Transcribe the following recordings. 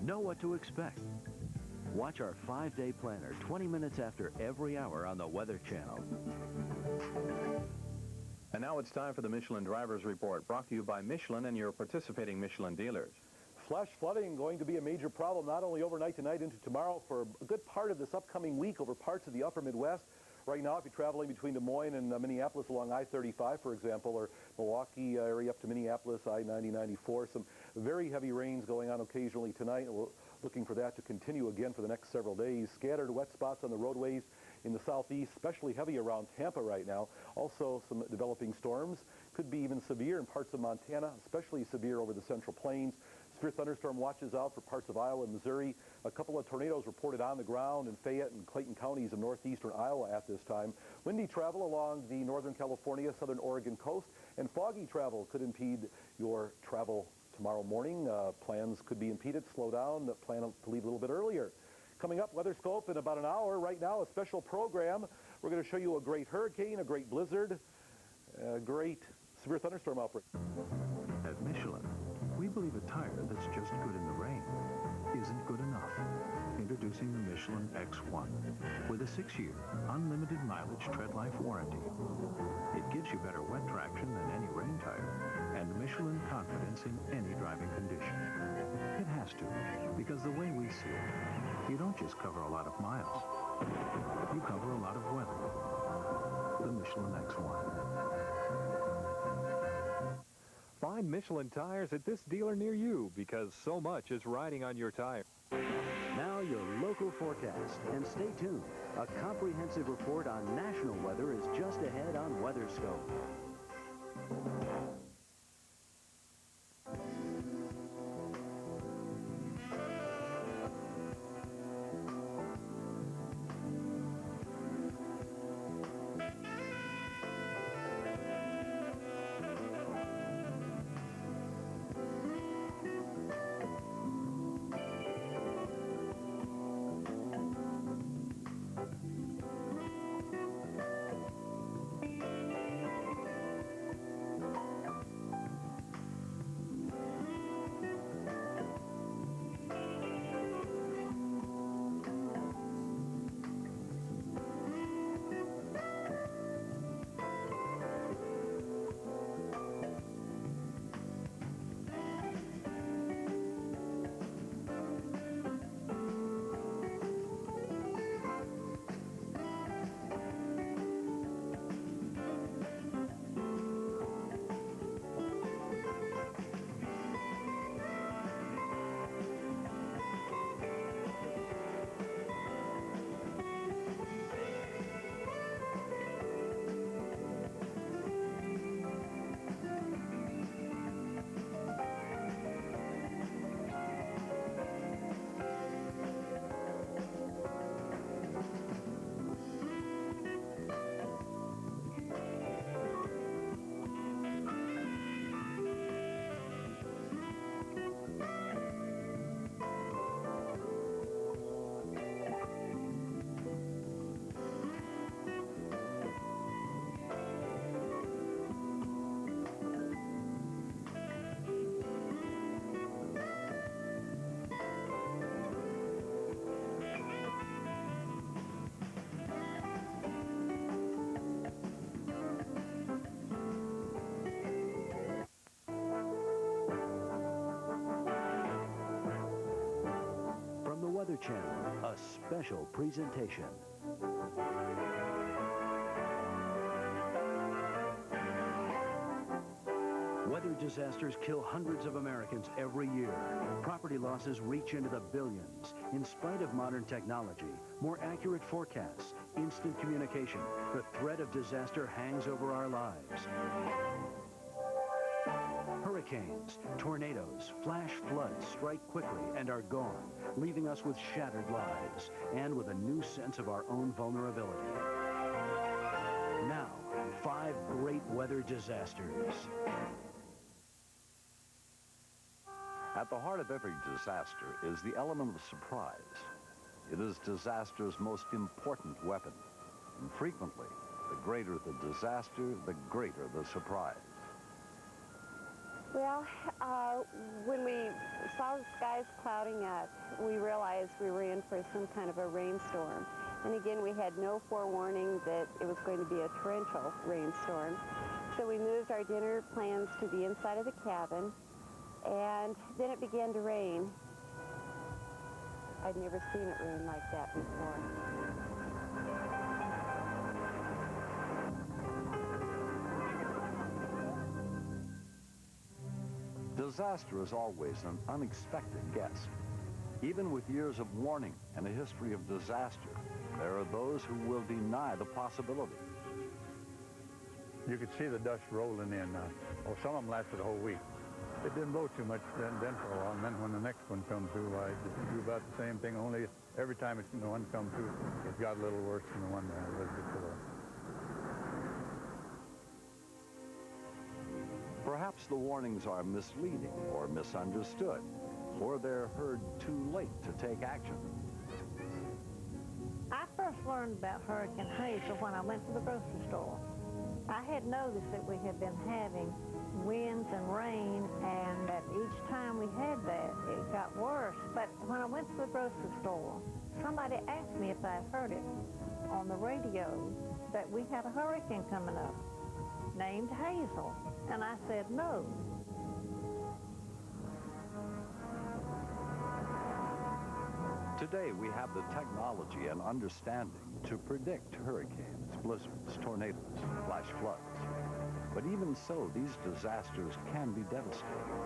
Know what to expect. Watch our 5-day planner 20 minutes after every hour on the Weather Channel. And now it's time for the Michelin Drivers Report, brought to you by Michelin and your participating Michelin dealers. Flash flooding going to be a major problem, not only overnight tonight into tomorrow, for a good part of this upcoming week over parts of the upper Midwest. Right now, if you're traveling between Des Moines and Minneapolis along I-35, for example, or Milwaukee area up to Minneapolis, I-90-94, some very heavy rains going on occasionally tonight. We're looking for that to continue again for the next several days. Scattered wet spots on the roadways in the southeast, especially heavy around Tampa right now. Also, some developing storms. Could be even severe in parts of Montana, especially severe over the Central Plains. Severe thunderstorm watches out for parts of Iowa and Missouri. A couple of tornadoes reported on the ground in Fayette and Clayton counties of northeastern Iowa at this time. Windy travel along the northern California, southern Oregon coast, and foggy travel could impede your travel tomorrow morning. Plans could be impeded. Slow down. Plan to leave a little bit earlier. Coming up, Weather Scope in about an hour. Right now, a special program. We're going to show you a great hurricane, a great blizzard, a great severe thunderstorm outbreak. At Michelin, we believe a tire that's just good in the rain isn't good enough. Introducing the Michelin X1 with a 6-year, unlimited mileage tread life warranty. It gives you better wet traction than any rain tire and Michelin confidence in any driving condition. It has to, because the way we see it, you don't just cover a lot of miles. You cover a lot of weather. The Michelin X1. Find Michelin tires at this dealer near you, because so much is riding on your tire. Now your local forecast, and stay tuned. A comprehensive report on national weather is just ahead on Weather Scope. Weather Channel, a special presentation. Weather disasters kill hundreds of Americans every year. Property losses reach into the billions. In spite of modern technology, more accurate forecasts, instant communication, the threat of disaster hangs over our lives. Hurricanes, tornadoes, flash floods strike quickly and are gone, leaving us with shattered lives and with a new sense of our own vulnerability. Now, 5 great weather disasters. At the heart of every disaster is the element of surprise. It is disaster's most important weapon. And frequently, the greater the disaster, the greater the surprise. Well, when we saw the skies clouding up, we realized we were in for some kind of a rainstorm. And again, we had no forewarning that it was going to be a torrential rainstorm. So we moved our dinner plans to the inside of the cabin, and then it began to rain. I'd never seen it rain like that before. Disaster is always an unexpected guest. Even with years of warning and a history of disaster, there are those who will deny the possibility. You could see the dust rolling in. Some of them lasted a whole week. It didn't blow too much then for a while, and then when the next one come through, I just do about the same thing, only every time the one come through, it got a little worse than the one that was before. Perhaps the warnings are misleading or misunderstood, or they're heard too late to take action. I first learned about Hurricane Hazel when I went to the grocery store. I had noticed that we had been having winds and rain, and that each time we had that, it got worse. But when I went to the grocery store, somebody asked me if I had heard it on the radio that we had a hurricane coming up named Hazel. And I said no. Today, we have the technology and understanding to predict hurricanes, blizzards, tornadoes, flash floods. But even so, these disasters can be devastating.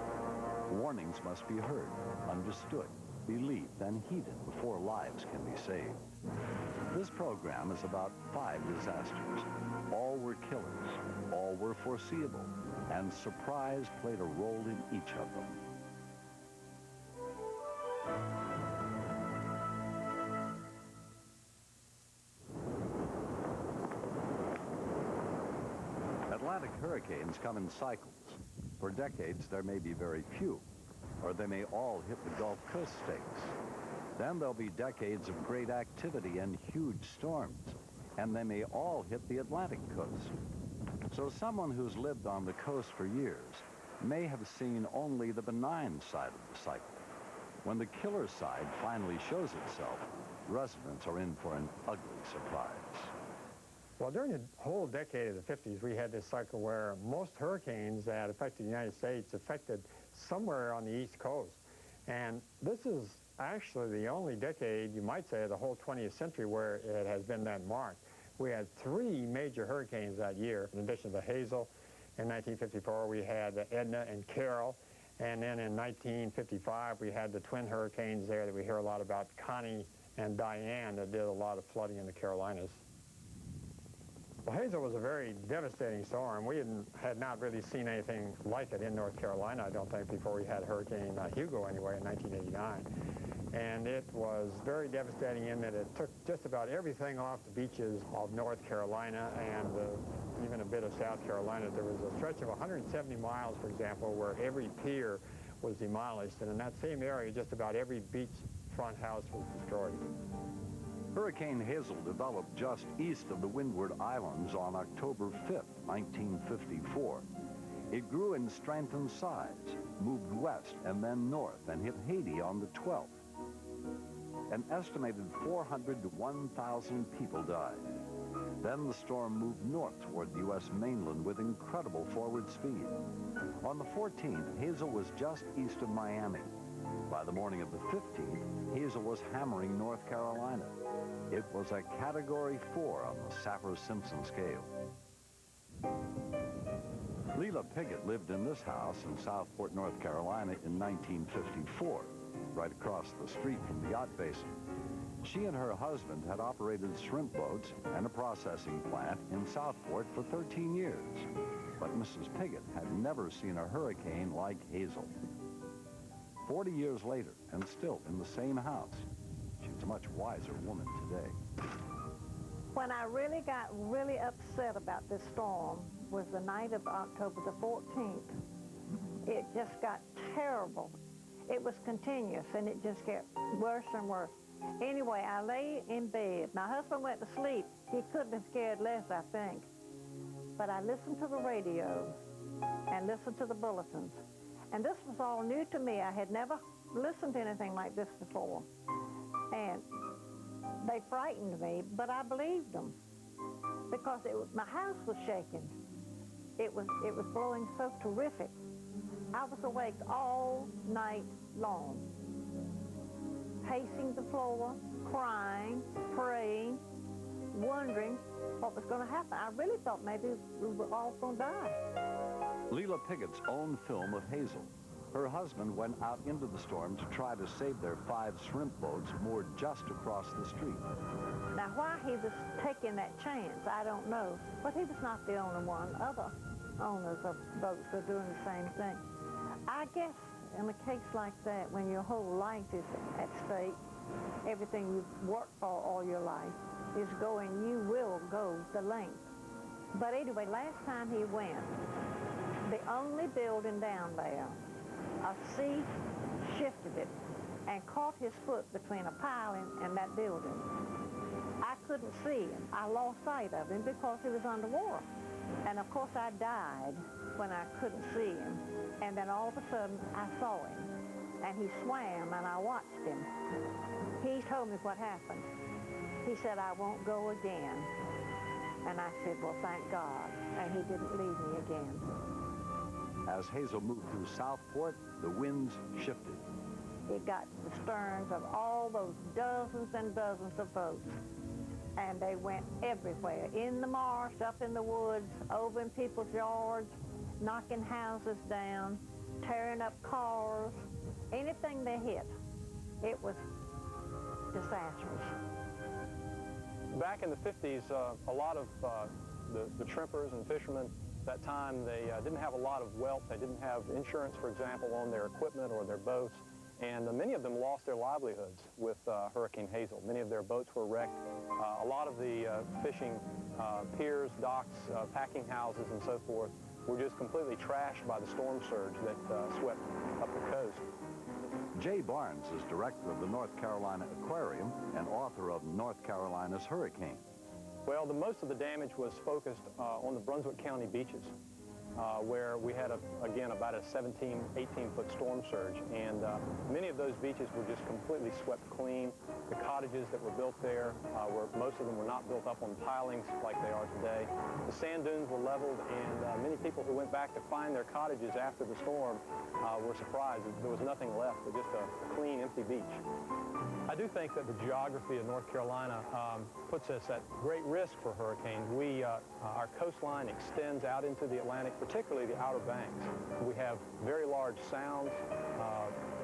Warnings must be heard, understood, believed, and heeded before lives can be saved. This program is about 5 disasters. All were killers, all were foreseeable, and surprise played a role in each of them. Atlantic hurricanes come in cycles. For decades, there may be very few, or they may all hit the Gulf Coast states. Then there'll be decades of great activity and huge storms, and they may all hit the Atlantic coast. So someone who's lived on the coast for years may have seen only the benign side of the cycle. When the killer side finally shows itself, residents are in for an ugly surprise. Well, during the whole decade of the 50s, we had this cycle where most hurricanes that affected the United States affected somewhere on the East Coast. And this is actually the only decade, you might say, of the whole 20th century where it has been that marked. We had 3 major hurricanes that year. In addition to Hazel, in 1954, we had Edna and Carol. And then in 1955, we had the twin hurricanes there that we hear a lot about, Connie and Diane, that did a lot of flooding in the Carolinas. Well, Hazel was a very devastating storm. We had not really seen anything like it in North Carolina, I don't think, before we had Hurricane Hugo anyway in 1989. And it was very devastating in that it took just about everything off the beaches of North Carolina and even a bit of South Carolina. There was a stretch of 170 miles, for example, where every pier was demolished. And in that same area, just about every beachfront house was destroyed. Hurricane Hazel developed just east of the Windward Islands on October 5th, 1954. It grew in strength and size, moved west and then north, and hit Haiti on the 12th. An estimated 400 to 1,000 people died. Then the storm moved north toward the U.S. mainland with incredible forward speed. On the 14th, Hazel was just east of Miami. By the morning of the 15th, Hazel was hammering North Carolina. It was a Category 4 on the Saffir-Simpson scale. Leila Piggott lived in this house in Southport, North Carolina in 1954, right across the street from the yacht basin. She and her husband had operated shrimp boats and a processing plant in Southport for 13 years. But Mrs. Piggott had never seen a hurricane like Hazel. 40 years later, and still in the same house, she's a much wiser woman today. When I really got really upset about this storm was the night of October the 14th. It just got terrible. It was continuous, and it just got worse and worse. Anyway, I lay in bed. My husband went to sleep. He couldn't have scared less, I think. But I listened to the radio and listened to the bulletins. And this was all new to me. I had never listened to anything like this before. And they frightened me, but I believed them because my house was shaking. It was blowing so terrific. I was awake all night long, pacing the floor, crying, praying, wondering what was going to happen. I really thought maybe we were all going to die. Leela Piggott's own film of Hazel. Her husband went out into the storm to try to save their 5 shrimp boats moored just across the street. Now, why he was taking that chance, I don't know. But he was not the only one. Other owners of boats are doing the same thing. I guess in a case like that, when your whole life is at stake, everything you've worked for all your life is going, you will go the length. But anyway, last time he went, the only building down there, a sea shifted it and caught his foot between a piling and that building. I couldn't see him. I lost sight of him because he was underwater. And of course I died when I couldn't see him. And then all of a sudden I saw him. And he swam and I watched him. He told me what happened. He said, I won't go again. And I said, well, thank God. And he didn't leave me again. As Hazel moved through Southport, the winds shifted. It got to the sterns of all those dozens and dozens of boats. And they went everywhere, in the marsh, up in the woods, over in people's yards, knocking houses down, tearing up cars, anything they hit. It was disastrous. Back in the 50s, a lot of the shrimpers and fishermen at that time, they didn't have a lot of wealth. They didn't have insurance, for example, on their equipment or their boats. And many of them lost their livelihoods with Hurricane Hazel. Many of their boats were wrecked. A lot of the fishing piers, docks, packing houses, and so forth were just completely trashed by the storm surge that swept up the coast. Jay Barnes is director of the North Carolina Aquarium and author of North Carolina's Hurricane. Well, most of the damage was focused on the Brunswick County beaches, where we had, again, about a 17, 18-foot storm surge. And many of those beaches were just completely swept clean. The cottages that were built there, most of them were not built up on pilings like they are today. The sand dunes were leveled, and many people who went back to find their cottages after the storm were surprised that there was nothing left but just a clean, empty beach. I do think that the geography of North Carolina puts us at great risk for hurricanes. Our coastline extends out into the Atlantic, particularly the Outer Banks. We have very large sounds,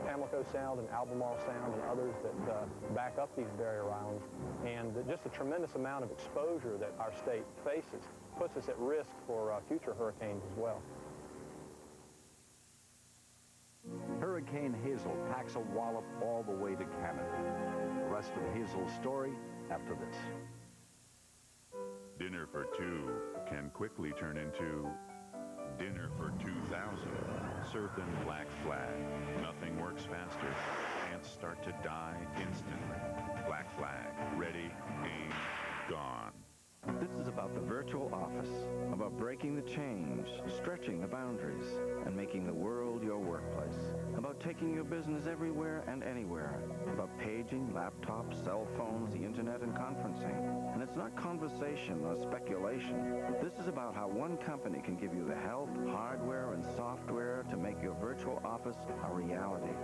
Pamlico Sound and Albemarle Sound and others that back up these barrier islands. And just a tremendous amount of exposure that our state faces puts us at risk for future hurricanes as well. Hurricane Hazel packs a wallop all the way to Canada. The rest of Hazel's story after this. Dinner for two can quickly turn into dinner for 2,000. Served in Black Flag. Nothing works faster. Ants start to die instantly. Black Flag. Ready, aim, gone. This is about the virtual office, about breaking the chains, stretching the boundaries, and making the world your workplace. About taking your business everywhere and anywhere. About paging, laptops, cell phones, the internet, and conferencing. And it's not conversation or speculation. This is about how one company can give you the help, hardware, and software to make your virtual office a reality.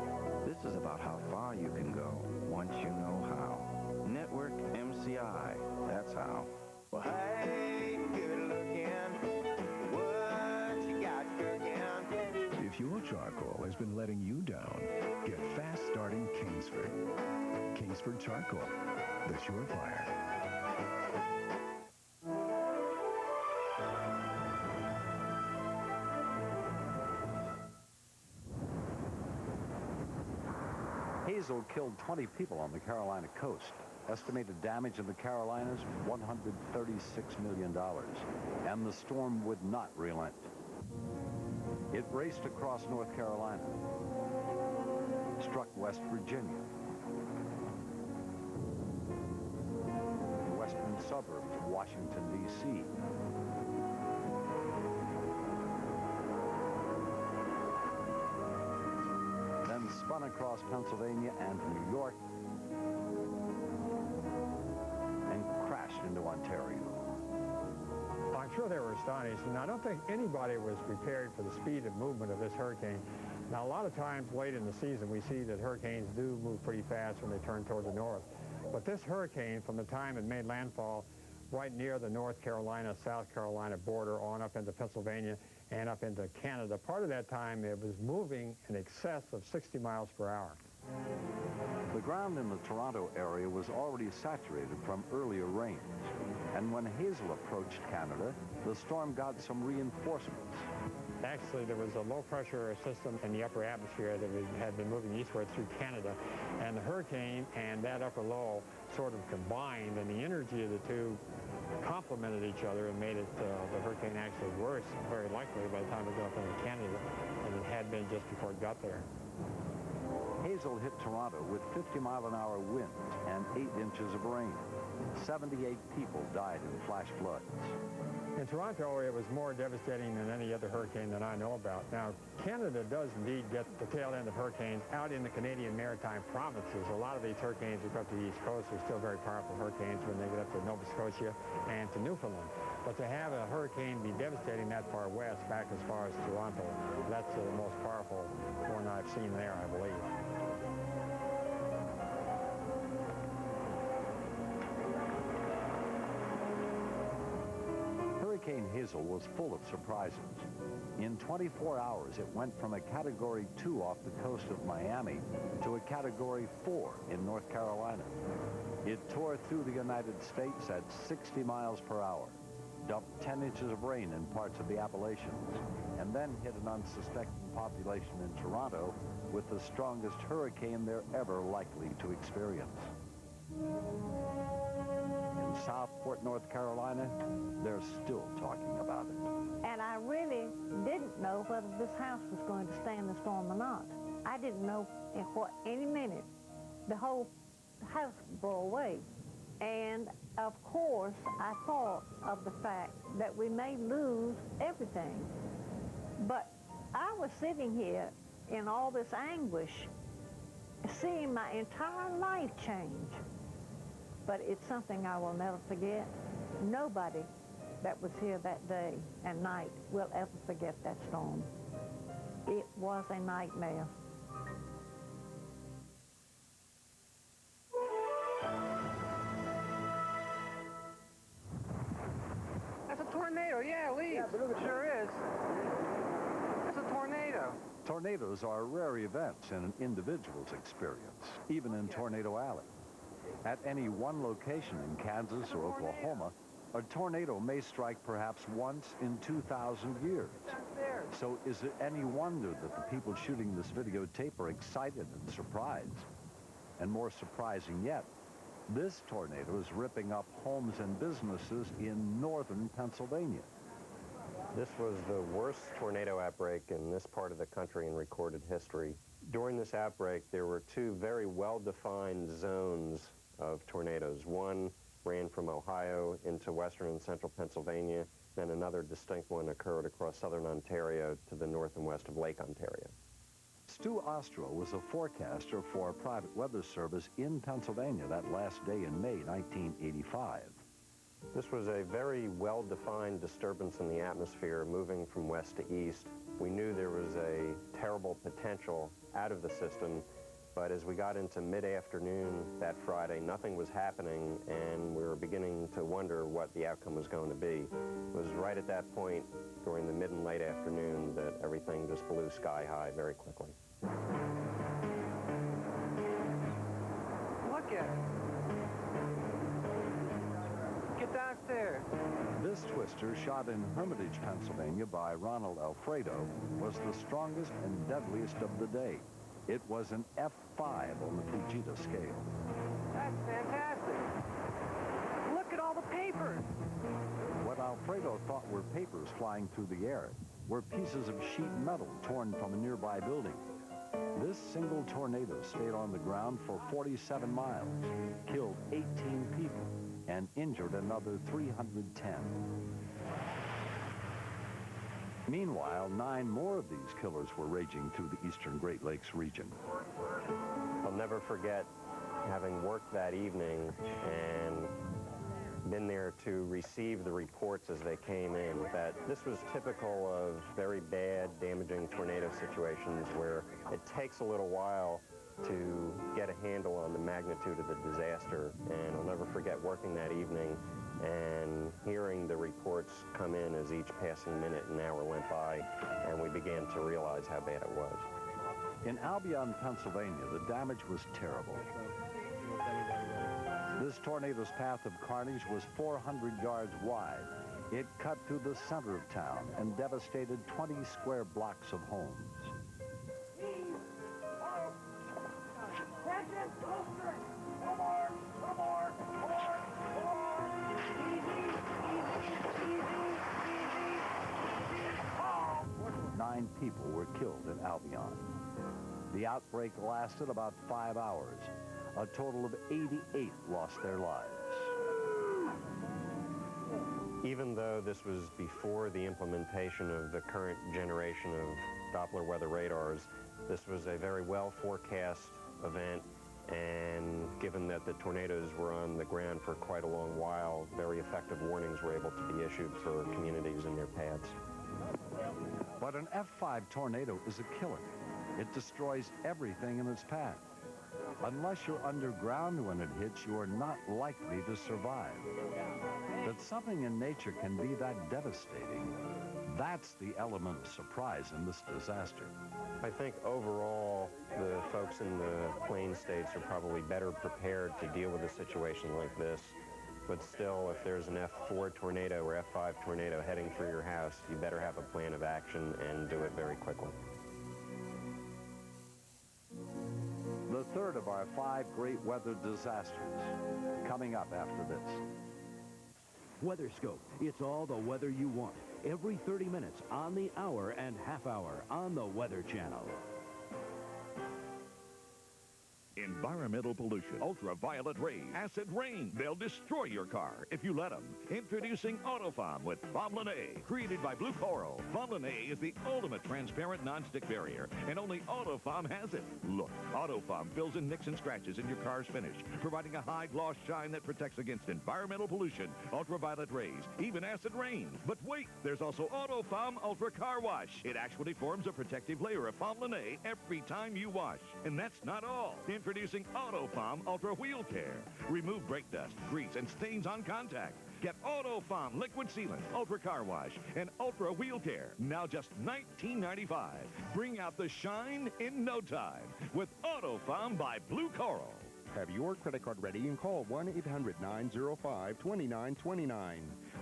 This is about how far you can go once you know how. Network MCI. That's how. Well, hey, give it a look in. What you got cooking? If your charcoal has been letting you down, get fast starting Kingsford. Kingsford Charcoal, the surefire. Hazel killed 20 people on the Carolina coast. Estimated damage in the Carolinas, $136 million. And the storm would not relent. It raced across North Carolina, struck West Virginia, the western suburbs of Washington, D.C., spun across Pennsylvania and New York and crashed into Ontario. I'm sure they were astonished, and I don't think anybody was prepared for the speed and movement of this hurricane. Now, a lot of times late in the season, we see that hurricanes do move pretty fast when they turn toward the north. But this hurricane, from the time it made landfall right near the North Carolina, South Carolina border on up into Pennsylvania and up into Canada, part of that time it was moving in excess of 60 miles per hour. The ground in the Toronto area was already saturated from earlier rains. And when Hazel approached Canada, the storm got some reinforcements. Actually, there was a low-pressure system in the upper atmosphere that had been moving eastward through Canada, and the hurricane and that upper low sort of combined, and the energy of the two complemented each other and made it the hurricane actually worse, very likely, by the time it got up into Canada, than it had been just before it got there. Hazel hit Toronto with 50-mile-an-hour winds and 8 inches of rain. 78 people died in flash floods. In Toronto, it was more devastating than any other hurricane that I know about. Now, Canada does indeed get the tail end of hurricanes out in the Canadian maritime provinces. A lot of these hurricanes that go up to the East Coast are still very powerful hurricanes when they get up to Nova Scotia and to Newfoundland. But to have a hurricane be devastating that far west, back as far as Toronto, that's the most powerful one I've seen there, I believe. Hurricane Hazel was full of surprises. In 24 hours, it went from a Category 2 off the coast of Miami to a Category 4 in North Carolina. It tore through the United States at 60 miles per hour, dumped 10 inches of rain in parts of the Appalachians, and then hit an unsuspecting population in Toronto with the strongest hurricane they're ever likely to experience. In Southport, North Carolina, they're still talking about it. And I really didn't know whether this house was going to stand the storm or not. I didn't know in any minute the whole house would blow away. And of course, I thought of the fact that we may lose everything. But I was sitting here in all this anguish, seeing my entire life change. But it's something I will never forget. Nobody that was here that day and night will ever forget that storm. It was a nightmare. That's a tornado, yeah, Lee. Yeah, it sure is. That's a tornado. Tornadoes are rare events in an individual's experience, even in Tornado Alley. At any one location in Kansas or Oklahoma, a tornado may strike perhaps once in 2,000 years. So is it any wonder that the people shooting this videotape are excited and surprised? And more surprising yet, this tornado is ripping up homes and businesses in northern Pennsylvania. This was the worst tornado outbreak in this part of the country in recorded history. During this outbreak, there were two very well-defined zones of tornadoes. One ran from Ohio into western and central Pennsylvania, then another distinct one occurred across southern Ontario to the north and west of Lake Ontario. Stu Ostro was a forecaster for a private weather service in Pennsylvania that last day in May 1985. This was a very well-defined disturbance in the atmosphere moving from west to east. We knew there was a terrible potential out of the system, but as we got into mid-afternoon that Friday, nothing was happening, and we were beginning to wonder what the outcome was going to be. It was right at that point, during the mid and late afternoon, that everything just blew sky high very quickly. Look at it. Get downstairs. This twister, shot in Hermitage, Pennsylvania by Ronald Alfredo, was the strongest and deadliest of the day. It was an F5 on the Fujita scale. That's fantastic. Look at all the papers. What Alfredo thought were papers flying through the air were pieces of sheet metal torn from a nearby building. This single tornado stayed on the ground for 47 miles, killed 18 people, and injured another 310. Meanwhile, 9 more of these killers were raging through the eastern Great Lakes region. I'll never forget having worked that evening and been there to receive the reports as they came in, that this was typical of very bad, damaging tornado situations where it takes a little while to get a handle on the magnitude of the disaster. And I'll never forget working that evening and hearing the reports come in as each passing minute and hour went by, and we began to realize how bad it was. In Albion, Pennsylvania, the damage was terrible. This tornado's path of carnage was 400 yards wide. It cut through the center of town and devastated 20 square blocks of homes. Nine people were killed in Albion. The outbreak lasted about 5 hours. A total of 88 lost their lives. Even though this was before the implementation of the current generation of Doppler weather radars, this was a very well forecast event, and given that the tornadoes were on the ground for quite a long while, very effective warnings were able to be issued for communities in their paths. But an F5 tornado is a killer. It destroys everything in its path. Unless you're underground when it hits, you are not likely to survive. That something in nature can be that devastating, that's the element of surprise in this disaster. I think overall, the folks in the plain states are probably better prepared to deal with a situation like this. But still, if there's an F4 tornado or F5 tornado heading through your house, you better have a plan of action and do it very quickly. The third of our 5 great weather disasters, coming up after this. WeatherScope, it's all the weather you want. Every 30 minutes, on the hour and half hour, on the Weather Channel. Environmental pollution, ultraviolet rays, acid rain. They'll destroy your car if you let them. Introducing Autofoam with Foamlin A. Created by Blue Coral, Foamlin A is the ultimate transparent non-stick barrier, and only Autofoam has it. Look, Autofoam fills in nicks and scratches in your car's finish, providing a high gloss shine that protects against environmental pollution, ultraviolet rays, even acid rain. But wait, there's also Autofoam Ultra Car Wash. It actually forms a protective layer of Foamlin A every time you wash. And that's not all. Introducing Autofoam Ultra Wheel Care. Remove brake dust, grease, and stains on contact. Get Autofoam Liquid Sealant, Ultra Car Wash, and Ultra Wheel Care. Now just $19.95. Bring out the shine in no time with Autofoam by Blue Coral. Have your credit card ready and call 1-800-905-2929.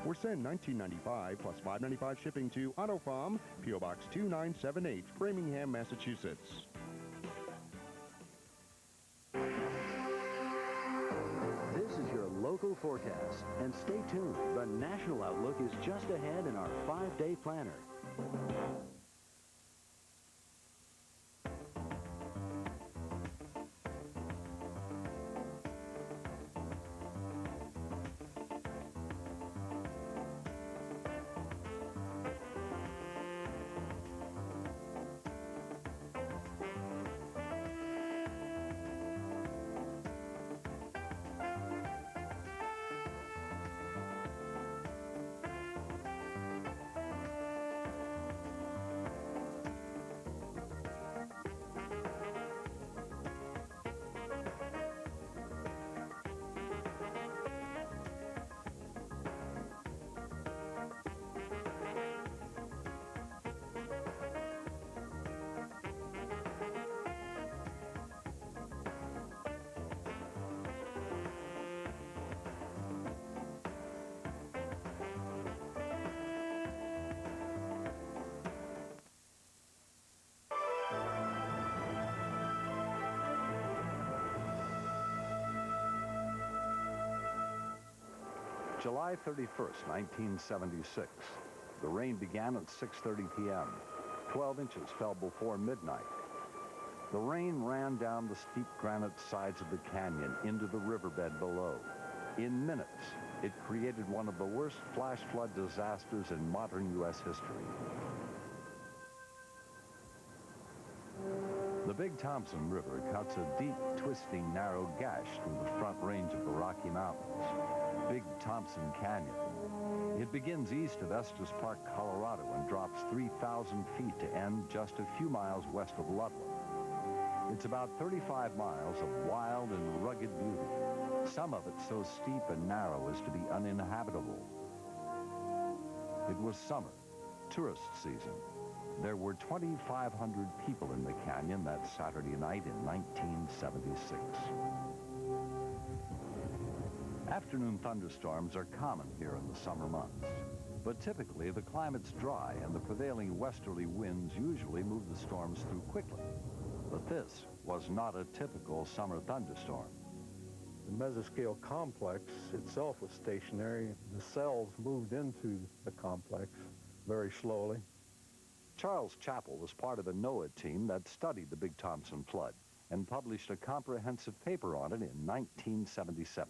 Or send $19.95 plus $5.95 shipping to Autofoam, P.O. Box 2978, Framingham, Massachusetts. This is your local forecast. And stay tuned. The national outlook is just ahead in our 5-day planner. July 31st, 1976. The rain began at 6:30 p.m. 12 inches fell before midnight. The rain ran down the steep granite sides of the canyon into the riverbed below. In minutes, it created one of the worst flash flood disasters in modern U.S. history. The Big Thompson River cuts a deep, twisting, narrow gash through the front range of the Rocky Mountains, Big Thompson Canyon. It begins east of Estes Park, Colorado, and drops 3,000 feet to end just a few miles west of Loveland. It's about 35 miles of wild and rugged beauty, some of it so steep and narrow as to be uninhabitable. It was summer, tourist season. There were 2,500 people in the canyon that Saturday night in 1976. Afternoon thunderstorms are common here in the summer months, but typically the climate's dry and the prevailing westerly winds usually move the storms through quickly. But this was not a typical summer thunderstorm. The mesoscale complex itself was stationary. The cells moved into the complex very slowly. Charles Chappell was part of a NOAA team that studied the Big Thompson flood and published a comprehensive paper on it in 1977.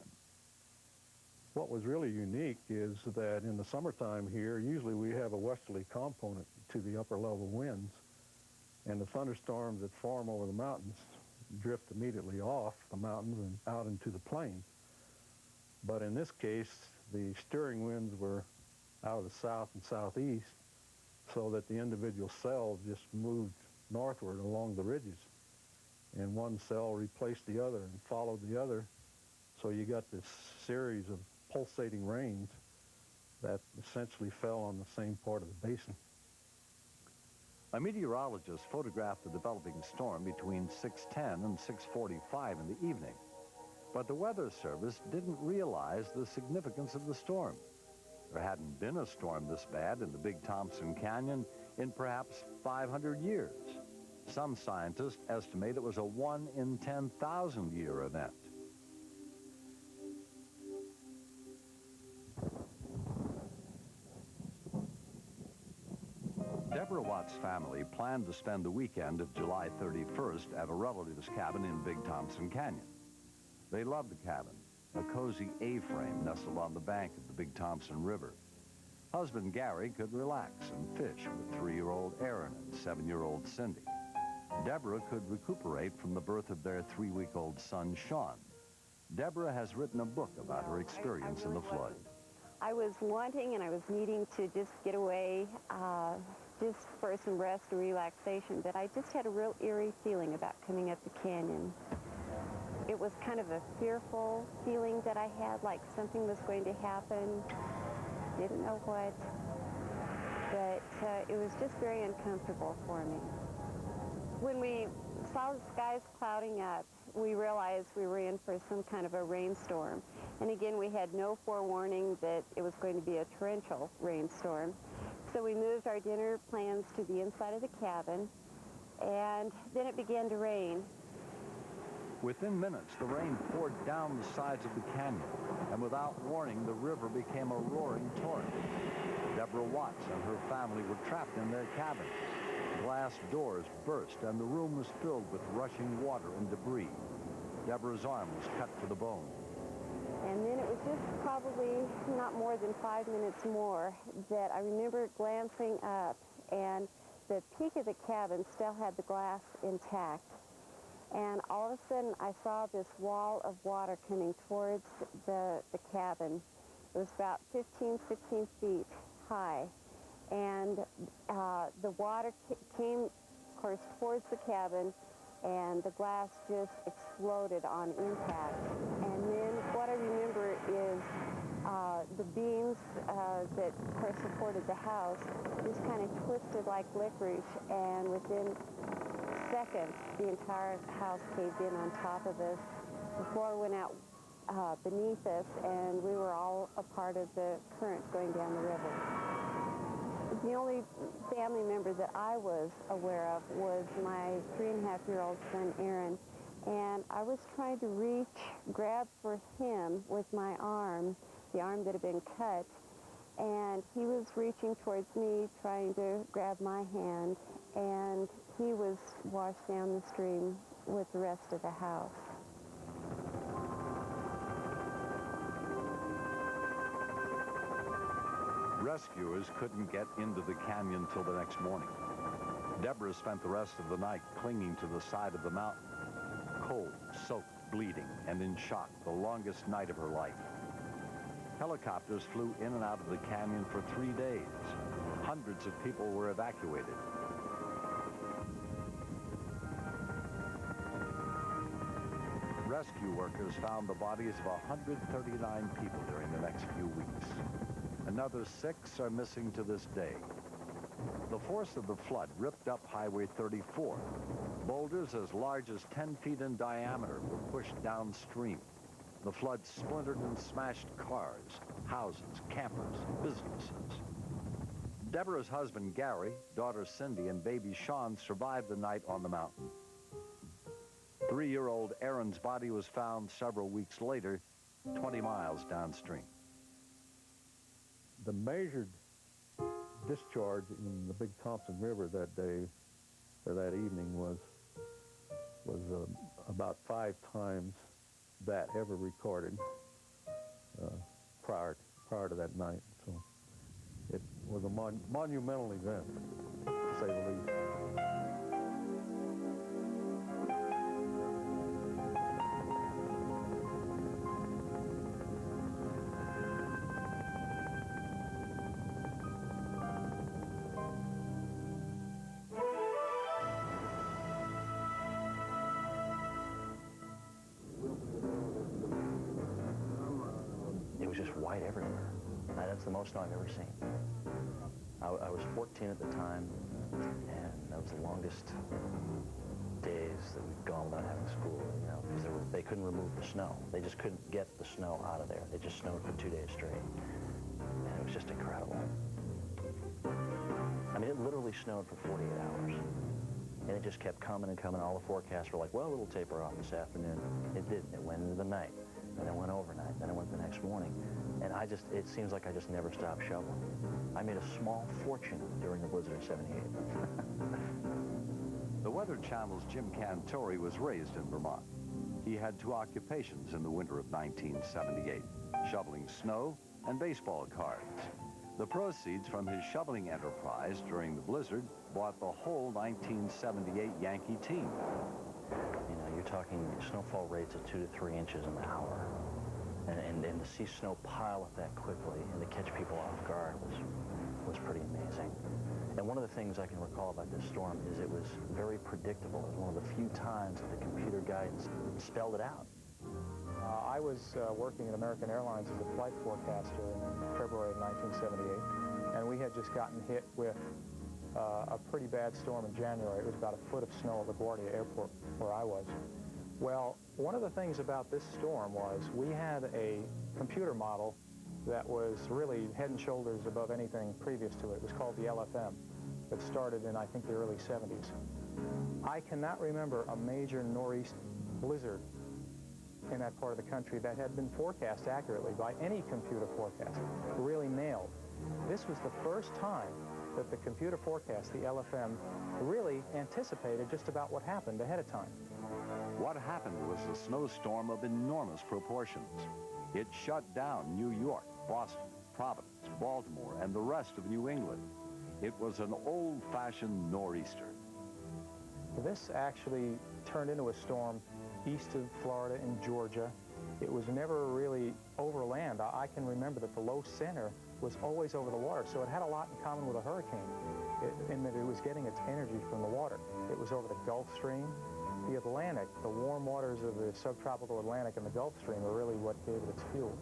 What was really unique is that in the summertime here, usually we have a westerly component to the upper level winds, and the thunderstorms that form over the mountains drift immediately off the mountains and out into the plains. But in this case, the steering winds were out of the south and southeast, so that the individual cells just moved northward along the ridges. And one cell replaced the other and followed the other. So you got this series of pulsating rains that essentially fell on the same part of the basin. A meteorologist photographed the developing storm between 6:10 and 6:45 in the evening. But the Weather Service didn't realize the significance of the storm. There hadn't been a storm this bad in the Big Thompson Canyon in perhaps 500 years. Some scientists estimate it was a 1 in 10,000 year event. Deborah Watt's family planned to spend the weekend of July 31st at a relative's cabin in Big Thompson Canyon. They loved the cabin, a cozy A-frame nestled on the bank of the Big Thompson River. Husband Gary could relax and fish with 3-year-old Aaron and 7-year-old Cindy. Deborah could recuperate from the birth of their 3-week-old son, Sean. Deborah has written a book about her experience in the flood. I was wanting and I was needing to just get away, just for some rest and relaxation, but I just had a real eerie feeling about coming up the canyon. It was kind of a fearful feeling that I had, like something was going to happen. Didn't know what, but it was just very uncomfortable for me. When we saw the skies clouding up, we realized we were in for some kind of a rainstorm. And again, we had no forewarning that it was going to be a torrential rainstorm. So we moved our dinner plans to the inside of the cabin, and then it began to rain. Within minutes, the rain poured down the sides of the canyon, and without warning, the river became a roaring torrent. Deborah Watts and her family were trapped in their cabin. Glass doors burst, and the room was filled with rushing water and debris. Deborah's arm was cut to the bone. And then it was just probably not more than 5 minutes more that I remember glancing up, and the peak of the cabin still had the glass intact. And all of a sudden, I saw this wall of water coming towards the cabin. It was about 15, 16 feet high. And the water came, of course, towards the cabin, and the glass just exploded on impact. And then what I remember is the beams that, of course, supported the house just kind of twisted like licorice, and within seconds, the entire house caved in on top of us. The floor went out beneath us, and we were all a part of the current going down the river. The only family member that I was aware of was my 3.5-year-old son, Aaron, and I was trying to grab for him with my arm, the arm that had been cut, and he was reaching towards me, trying to grab my hand, and he was washed down the stream with the rest of the house. Rescuers couldn't get into the canyon till the next morning. Deborah spent the rest of the night clinging to the side of the mountain, cold, soaked, bleeding, and in shock, the longest night of her life. Helicopters flew in and out of the canyon for 3 days. Hundreds of people were evacuated. Rescue workers found the bodies of 139 people during the next few weeks. Another 6 are missing to this day. The force of the flood ripped up Highway 34. Boulders as large as 10 feet in diameter were pushed downstream. The flood splintered and smashed cars, houses, campers, businesses. Deborah's husband, Gary, daughter Cindy, and baby Sean survived the night on the mountain. 3-year-old Aaron's body was found several weeks later, 20 miles downstream. The measured discharge in the Big Thompson River that day, or that evening, was about 5 times that ever recorded prior to that night. So it was a monumental event, to say the least. It was just white everywhere. That's the most snow I've ever seen. I was 14 at the time, and that was the longest days that we'd gone without having school, you know, because they couldn't remove the snow. They just couldn't get the snow out of there. It just snowed for 2 days straight, and it was just incredible. I mean, it literally snowed for 48 hours, and it just kept coming and coming. All the forecasts were like, well, it'll taper off this afternoon. It didn't. It went into the night. Then it went overnight, then it went the next morning. And it seems like I just never stopped shoveling. I made a small fortune during the blizzard of '78. The Weather Channel's Jim Cantori was raised in Vermont. He had 2 occupations in the winter of 1978, shoveling snow and baseball cards. The proceeds from his shoveling enterprise during the blizzard bought the whole 1978 Yankee team. You know, you're talking snowfall rates of 2 to 3 inches an hour. And to see snow pile up that quickly and to catch people off guard was pretty amazing. And one of the things I can recall about this storm is it was very predictable. It was one of the few times that the computer guidance spelled it out. I was working at American Airlines as a flight forecaster in February of 1978, and we had just gotten hit with a pretty bad storm in January. It was about a foot of snow at LaGuardia Airport where I was. Well, one of the things about this storm was we had a computer model that was really head and shoulders above anything previous to it. It was called the LFM. It started in, I think, the early 70s. I cannot remember a major nor'east blizzard in that part of the country that had been forecast accurately by any computer forecast, really nailed. This was the first time that the computer forecast, the LFM, really anticipated just about what happened ahead of time. What happened was a snowstorm of enormous proportions. It shut down New York, Boston, Providence, Baltimore, and the rest of New England. It was an old-fashioned nor'easter. This actually turned into a storm east of Florida and Georgia. It was never really over land. I can remember that the low center was always over the water, so it had a lot in common with a hurricane in that it was getting its energy from the water. It was over the Gulf Stream. The Atlantic, the warm waters of the subtropical Atlantic and the Gulf Stream are really what gave it its fuel.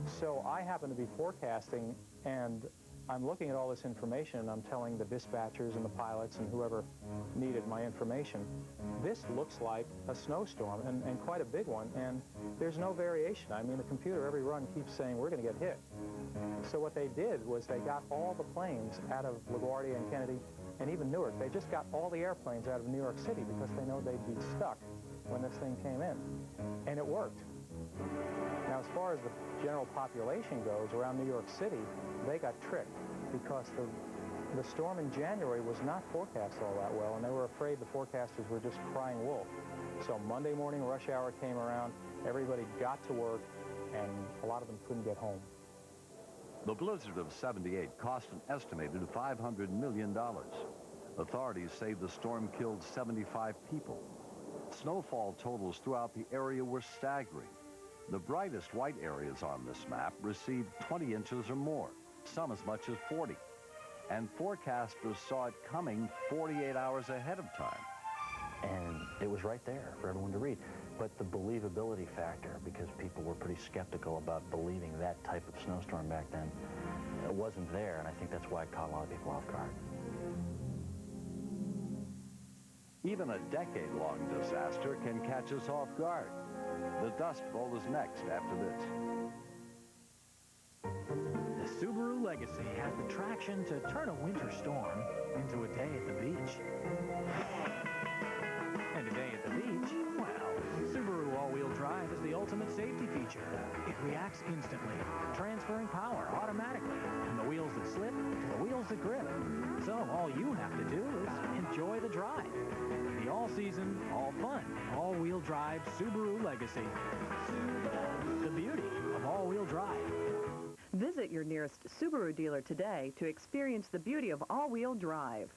So I happen to be forecasting, and I'm looking at all this information, and I'm telling the dispatchers and the pilots and whoever needed my information, this looks like a snowstorm, and quite a big one, and there's no variation. I mean, the computer every run keeps saying, we're going to get hit. So what they did was they got all the planes out of LaGuardia and Kennedy, and even Newark. They just got all the airplanes out of New York City because they know they'd be stuck when this thing came in. And it worked. Now, as far as the general population goes around New York City, they got tricked because the storm in January was not forecast all that well, and they were afraid the forecasters were just crying wolf. So Monday morning rush hour came around, everybody got to work, and a lot of them couldn't get home. The blizzard of '78 cost an estimated $500 million. Authorities say the storm killed 75 people. Snowfall totals throughout the area were staggering. The brightest white areas on this map received 20 inches or more, some as much as 40. And forecasters saw it coming 48 hours ahead of time. And it was right there for everyone to read. But the believability factor, because people were pretty skeptical about believing that type of snowstorm back then, it wasn't there, and I think that's why it caught a lot of people off guard. Even a decade-long disaster can catch us off guard. The Dust Bowl is next after this. The Subaru Legacy has the traction to turn a winter storm into a day at the beach. And a day at the beach, well, Subaru all-wheel drive is the ultimate safety feature. It reacts instantly, transferring power automatically from the wheels that slip to the wheels that grip. So all you have to do is enjoy the drive. The all-season, all-fun, all-wheel drive Subaru Legacy. The beauty of all-wheel drive. Visit your nearest Subaru dealer today to experience the beauty of all-wheel drive.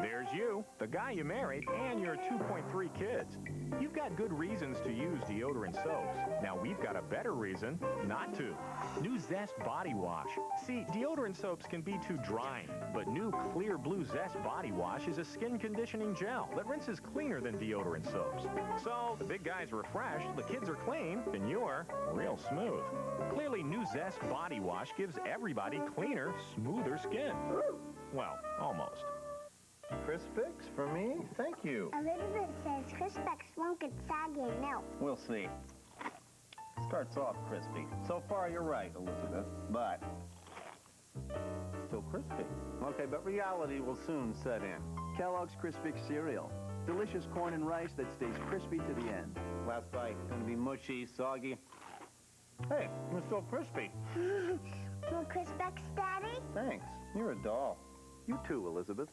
There's you, the guy you married, and your 2.3 kids. You've got good reasons to use deodorant soaps. Now we've got a better reason not to. New Zest Body Wash. See, deodorant soaps can be too drying, but new Clear Blue Zest Body Wash is a skin conditioning gel that rinses cleaner than deodorant soaps. So the big guy's refreshed, the kids are clean, and you're real smooth. Clearly, new Zest Body Wash gives everybody cleaner, smoother skin. Well, almost. Crispix for me? Thank you. Elizabeth says Crispix won't get soggy and melt. We'll see. Starts off crispy. So far, you're right, Elizabeth, but still crispy. Okay, but reality will soon set in. Kellogg's Crispix cereal. Delicious corn and rice that stays crispy to the end. Last bite, gonna be mushy, soggy. Hey, it's still crispy. More Crispix, Daddy? Thanks. You're a doll. You too, Elizabeth.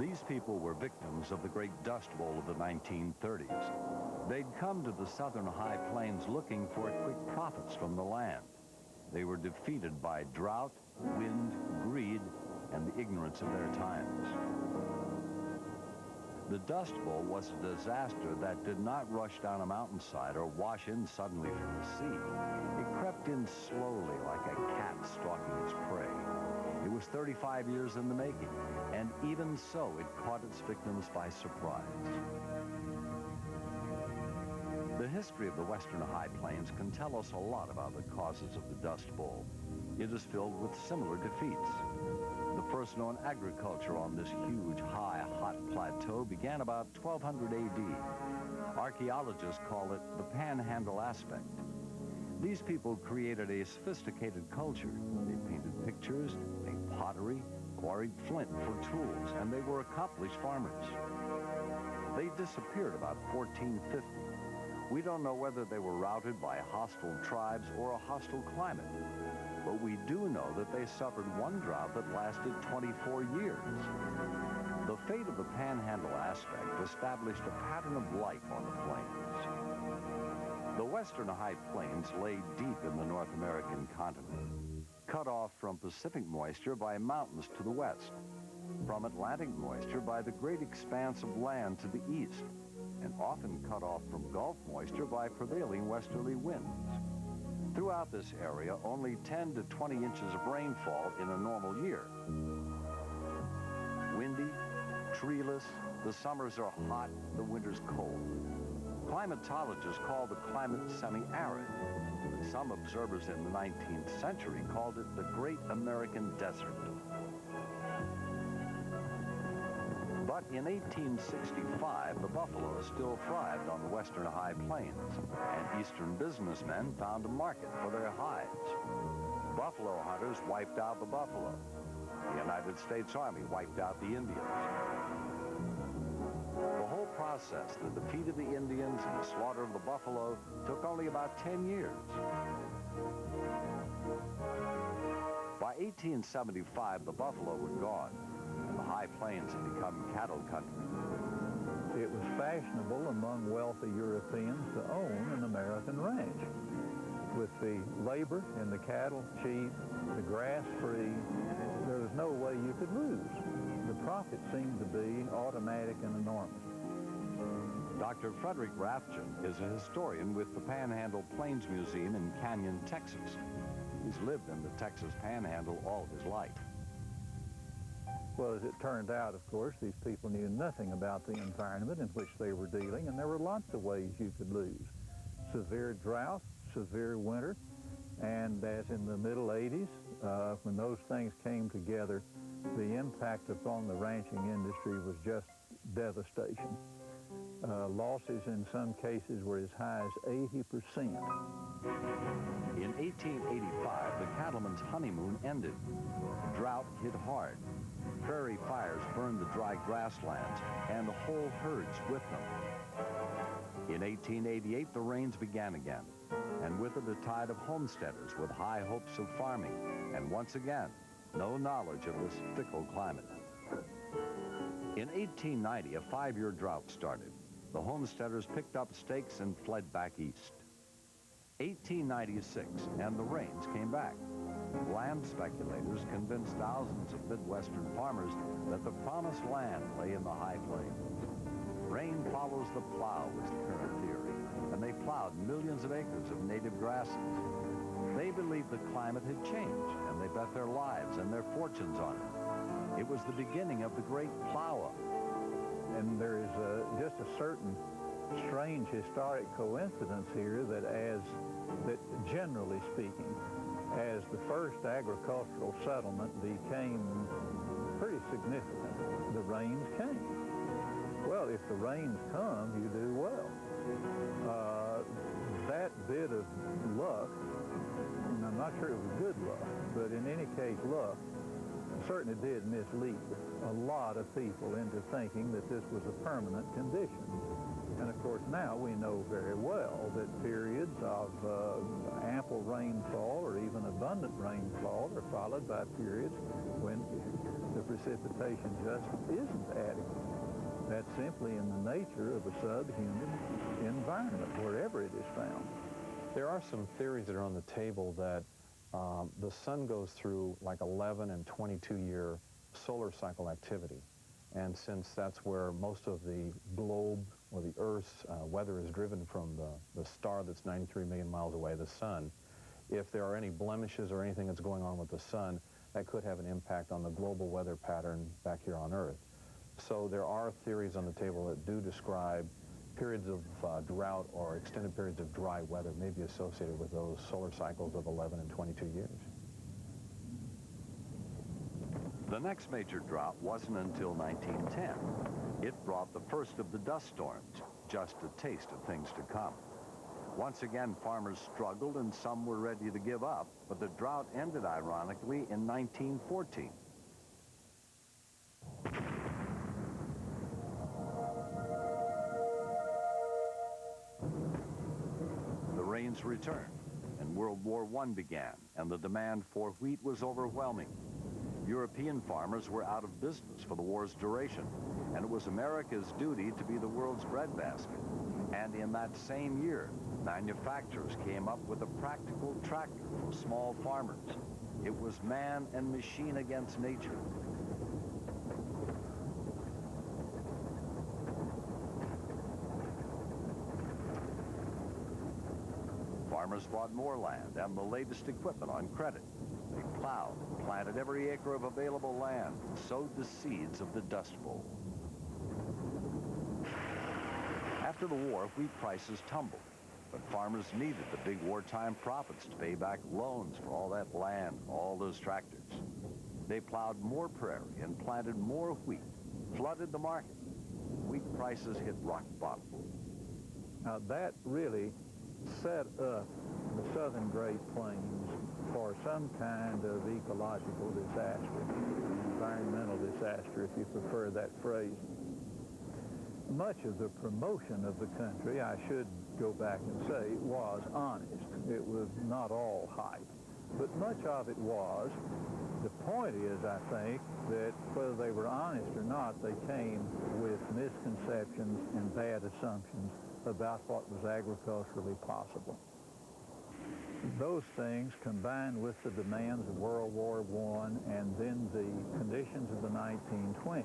These people were victims of the Great Dust Bowl of the 1930s. They'd come to the southern high plains looking for quick profits from the land. They were defeated by drought, wind, greed, and the ignorance of their times. The Dust Bowl was a disaster that did not rush down a mountainside or wash in suddenly from the sea. It crept in slowly like a cat stalking its prey. It was 35 years in the making, and even so, it caught its victims by surprise. The history of the Western High Plains can tell us a lot about the causes of the Dust Bowl. It is filled with similar defeats. The first known agriculture on this huge, high, hot plateau began about 1200 AD. Archaeologists call it the Panhandle aspect. These people created a sophisticated culture. They painted pictures, made pottery, quarried flint for tools, and they were accomplished farmers. They disappeared about 1450. We don't know whether they were routed by hostile tribes or a hostile climate, but we do know that they suffered one drought that lasted 24 years. The fate of the Panhandle aspect established a pattern of life on the plains. The Western High Plains lay deep in the North American continent, cut off from Pacific moisture by mountains to the west, from Atlantic moisture by the great expanse of land to the east, and often cut off from Gulf moisture by prevailing westerly winds. Throughout this area, only 10 to 20 inches of rainfall in a normal year. Windy, treeless, the summers are hot, the winters cold. Climatologists call the climate semi-arid. Some observers in the 19th century called it the Great American Desert. But in 1865, the buffalo still thrived on the Western High Plains, and Eastern businessmen found a market for their hides. Buffalo hunters wiped out the buffalo. The United States Army wiped out the Indians. The whole process, the defeat of the Indians and the slaughter of the buffalo, took only about 10 years. By 1875, the buffalo were gone, and the high plains had become cattle country. It was fashionable among wealthy Europeans to own an American ranch. With the labor and the cattle cheap, the grass free, there was no way you could lose. The profit seemed to be automatic and enormous. Dr. Frederick Rathjen is a historian with the Panhandle Plains Museum in Canyon, Texas. He's lived in the Texas Panhandle all of his life. Well, as it turned out, of course, these people knew nothing about the environment in which they were dealing, and there were lots of ways you could lose. Severe drought, severe winter, and as in the middle 80s, when those things came together, the impact upon the ranching industry was just devastation. Losses in some cases were as high as 80%. In 1885, the cattleman's honeymoon ended. Drought hit hard. Prairie fires burned the dry grasslands, and the whole herds with them. In 1888, the rains began again, and with it a tide of homesteaders with high hopes of farming, and once again, no knowledge of this fickle climate. In 1890, a 5-year drought started. The homesteaders picked up stakes and fled back east. 1896, and the rains came back. Land speculators convinced thousands of Midwestern farmers that the promised land lay in the high plains. Rain follows the plow was the current theory, and they plowed millions of acres of native grasses. They believed the climate had changed, and they bet their lives and their fortunes on it. It was the beginning of the great plow-up. And there is just a certain strange historic coincidence here that generally speaking, as the first agricultural settlement became pretty significant, the rains came. Well, if the rains come, you do well. That bit of luck, and I'm not sure it was good luck, but in any case, luck certainly did mislead a lot of people into thinking that this was a permanent condition. And of course, now we know very well that periods of ample rainfall or even abundant rainfall are followed by periods when the precipitation just isn't adequate. That's simply in the nature of a subhuman environment, wherever it is found. There are some theories that are on the table that the sun goes through like 11 and 22-year solar cycle activity. And since that's where most of the globe or the Earth's weather is driven from the star that's 93 million miles away, the sun, if there are any blemishes or anything that's going on with the sun, that could have an impact on the global weather pattern back here on Earth. So there are theories on the table that do describe periods of drought or extended periods of dry weather may be associated with those solar cycles of 11 and 22 years. The next major drought wasn't until 1910. It brought the first of the dust storms, just a taste of things to come. Once again, farmers struggled and some were ready to give up, but the drought ended, ironically, in 1914. The rains returned, and World War I began, and the demand for wheat was overwhelming. European farmers were out of business for the war's duration, and it was America's duty to be the world's breadbasket. And in that same year, manufacturers came up with a practical tractor for small farmers. It was man and machine against nature. Farmers bought more land and the latest equipment on credit. They plowed, planted every acre of available land, sowed the seeds of the Dust Bowl. After the war, wheat prices tumbled, but farmers needed the big wartime profits to pay back loans for all that land, all those tractors. They plowed more prairie and planted more wheat, flooded the market. Wheat prices hit rock bottom. Now that really set up the southern Great Plains for some kind of ecological disaster, environmental disaster, if you prefer that phrase. much of the promotion of the country, I should go back and say, was honest. It was not all hype, but much of it was. The point is, I think, that whether they were honest or not, they came with misconceptions and bad assumptions about what was agriculturally possible. Those things, combined with the demands of World War I and then the conditions of the 1920s,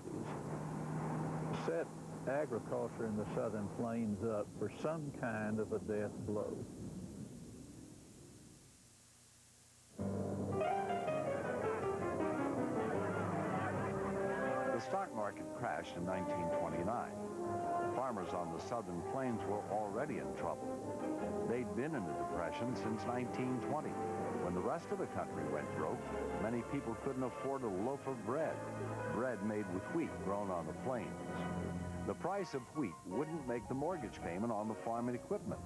set agriculture in the Southern Plains up for some kind of a death blow. The stock market crashed in 1929. Farmers on the Southern Plains were already in trouble. They'd been in a depression since 1920. When the rest of the country went broke, many people couldn't afford a loaf of bread made with wheat grown on the plains. The price of wheat wouldn't make the mortgage payment on the farm and equipment,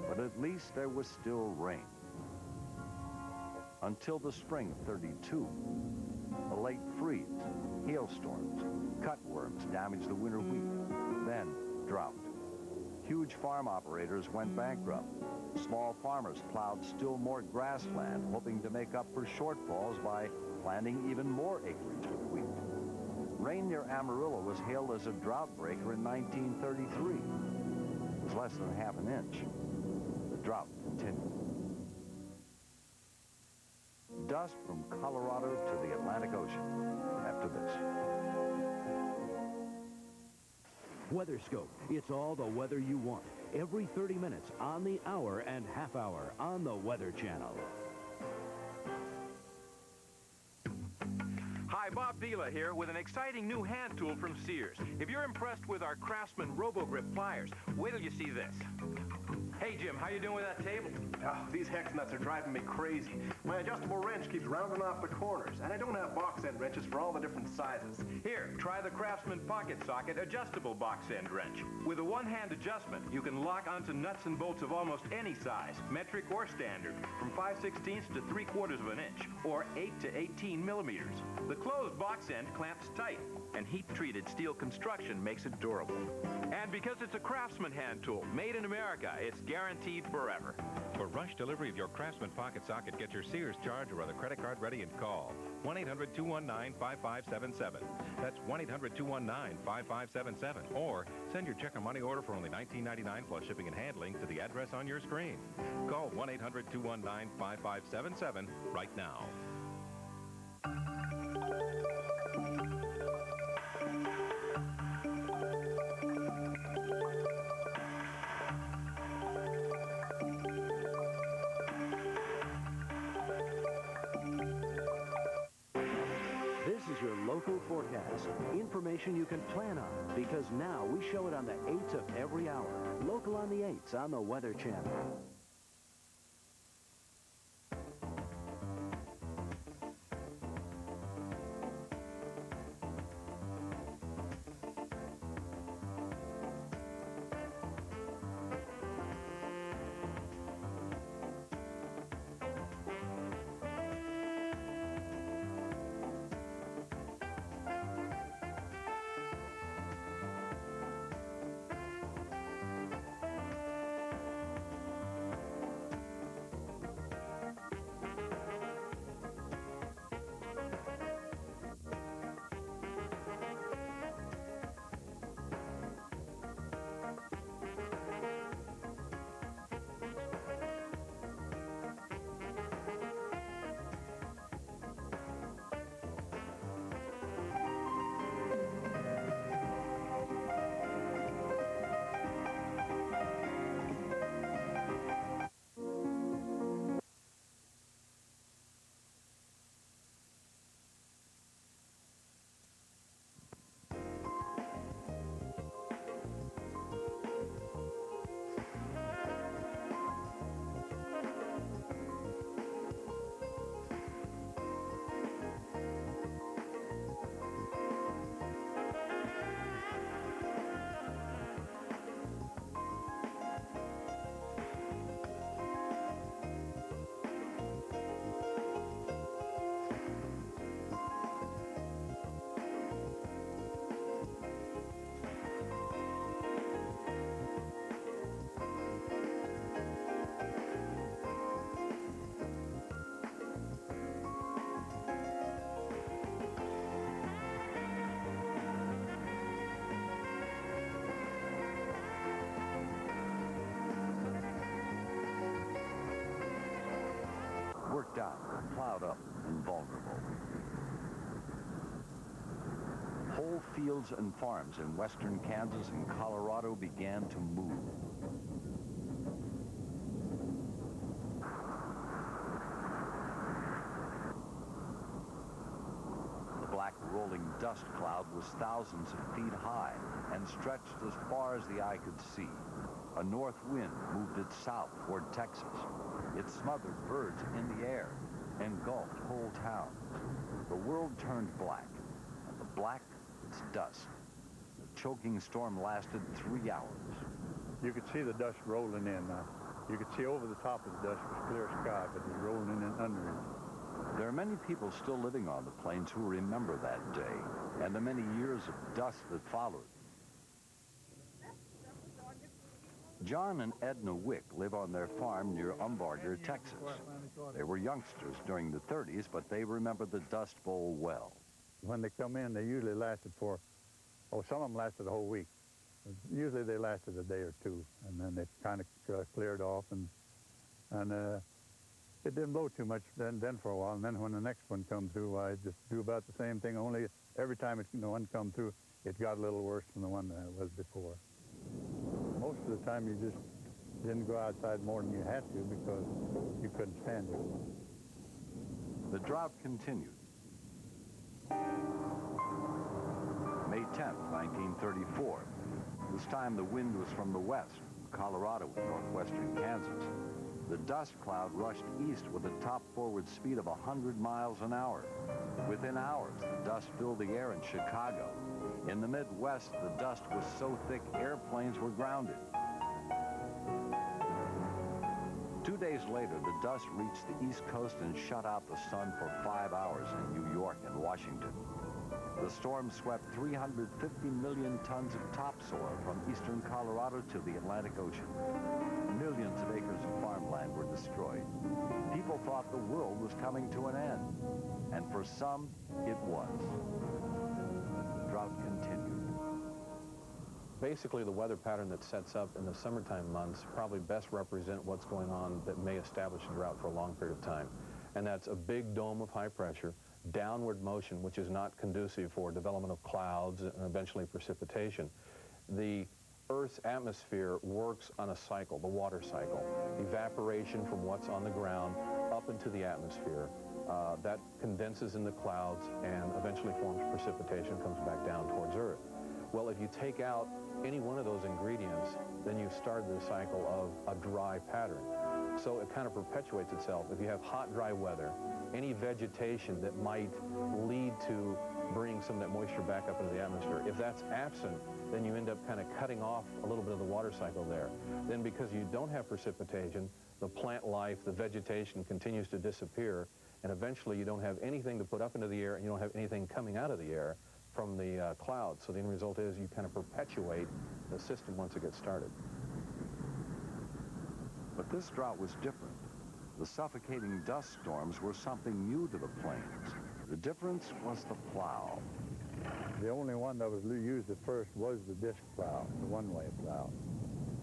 but at least there was still rain. Until the spring of '32. A late freeze, hailstorms, cutworms damaged the winter wheat, then drought. Huge farm operators went bankrupt. Small farmers plowed still more grassland, hoping to make up for shortfalls by planting even more acreage with wheat. Rain near Amarillo was hailed as a drought breaker in 1933. It was less than half an inch. The drought continued. Dust from Colorado to the Atlantic Ocean. After this. WeatherScope. It's all the weather you want. Every 30 minutes on the hour and half hour on the Weather Channel. Hi, Bob Vila here with an exciting new hand tool from Sears. If you're impressed with our Craftsman RoboGrip pliers, wait till you see this. Hey, Jim, how you doing with that table? Oh, these hex nuts are driving me crazy. My adjustable wrench keeps rounding off the corners, and I don't have box end wrenches for all the different sizes. Here, try the Craftsman Pocket Socket adjustable box end wrench. With a one-hand adjustment, you can lock onto nuts and bolts of almost any size, metric or standard, from 5/16 to 3/4 of an inch, or 8 to 18 millimeters. The closed box end clamps tight, and heat-treated steel construction makes it durable. And because it's a Craftsman hand tool, made in America, it's guaranteed forever. For rush delivery of your Craftsman Pocket Socket, get your Sears charge or other credit card ready and call 1-800-219-5577. That's 1-800-219-5577. Or send your check or money order for only $19.99 plus shipping and handling to the address on your screen. Call 1-800-219-5577 right now. This is your local forecast. Information you can plan on, because now we show it on the 8s of every hour. Local on the 8s on the Weather Channel. out, plowed up, and vulnerable. Whole fields and farms in western Kansas and Colorado began to move. The black rolling dust cloud was thousands of feet high and stretched as far as the eye could see. A north wind moved it south toward Texas. It smothered birds in the air, engulfed whole towns. The world turned black, and the black was dust. The choking storm lasted 3 hours. You could see the dust rolling in. You could see over the top of the dust was clear sky, but it was rolling in under it. There are many people still living on the plains who remember that day and the many years of dust that followed. John and Edna Wick live on their farm near Umbarger, Texas. They were youngsters during the 30s, but they remember the Dust Bowl well. When they come in, they usually lasted for, some of them lasted a whole week. Usually they lasted a day or two, and then they kind of cleared off, and it didn't blow too much then for a while. And then when the next one come through, I just do about the same thing, only every time one come through, it got a little worse than the one that it was before. Most of the time you just didn't go outside more than you had to because you couldn't stand it. The drought continued. May 10th, 1934. This time the wind was from the west, Colorado and northwestern Kansas. The dust cloud rushed east with a top forward speed of 100 miles an hour. Within hours, the dust filled the air in Chicago. In the Midwest, the dust was so thick airplanes were grounded. 2 days later, the dust reached the East Coast and shut out the sun for 5 hours in New York and Washington. The storm swept 350 million tons of topsoil from eastern Colorado to the Atlantic Ocean. Millions of acres of farmland were destroyed. People thought the world was coming to an end, and for some, it was. Drought continued. Basically, the weather pattern that sets up in the summertime months probably best represent what's going on that may establish a drought for a long period of time. And that's a big dome of high pressure, downward motion, which is not conducive for development of clouds and eventually precipitation. The Earth's atmosphere works on a cycle, the water cycle. Evaporation from what's on the ground up into the atmosphere. That condenses in the clouds and eventually forms precipitation, comes back down towards Earth. Well, if you take out any one of those ingredients, then you've started the cycle of a dry pattern. So it kind of perpetuates itself. If you have hot, dry weather, any vegetation that might lead to bring some of that moisture back up into the atmosphere, if that's absent, then you end up kind of cutting off a little bit of the water cycle there. Then because you don't have precipitation, the plant life, the vegetation continues to disappear, and eventually you don't have anything to put up into the air, and you don't have anything coming out of the air from the clouds. So the end result is you kind of perpetuate the system once it gets started. But this drought was different. The suffocating dust storms were something new to the plains. The difference was the plow. The only one that was used at first was the disc plow, the one-way plow,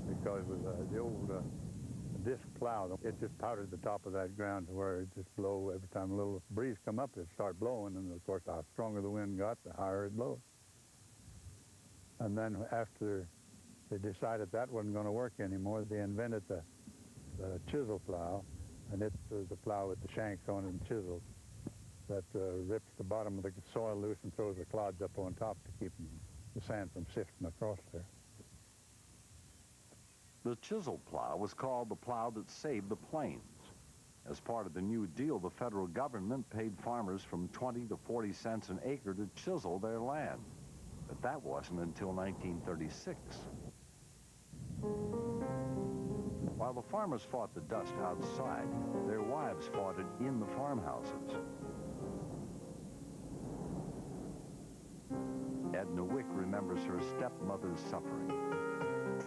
because with the old disc plow, it just powdered the top of that ground to where it just blow every time a little breeze come up, it'd start blowing, and of course, the stronger the wind got, the higher it blew. And then after they decided that wasn't going to work anymore, they invented the chisel plow, and it's the plow with the shanks on it and chisels that rips the bottom of the soil loose and throws the clods up on top to keep the sand from sifting across there. The chisel plow was called the plow that saved the plains. As part of the New Deal, the federal government paid farmers from 20 to 40 cents an acre to chisel their land. But that wasn't until 1936. While the farmers fought the dust outside, their wives fought it in the farmhouses. Edna Wick remembers her stepmother's suffering.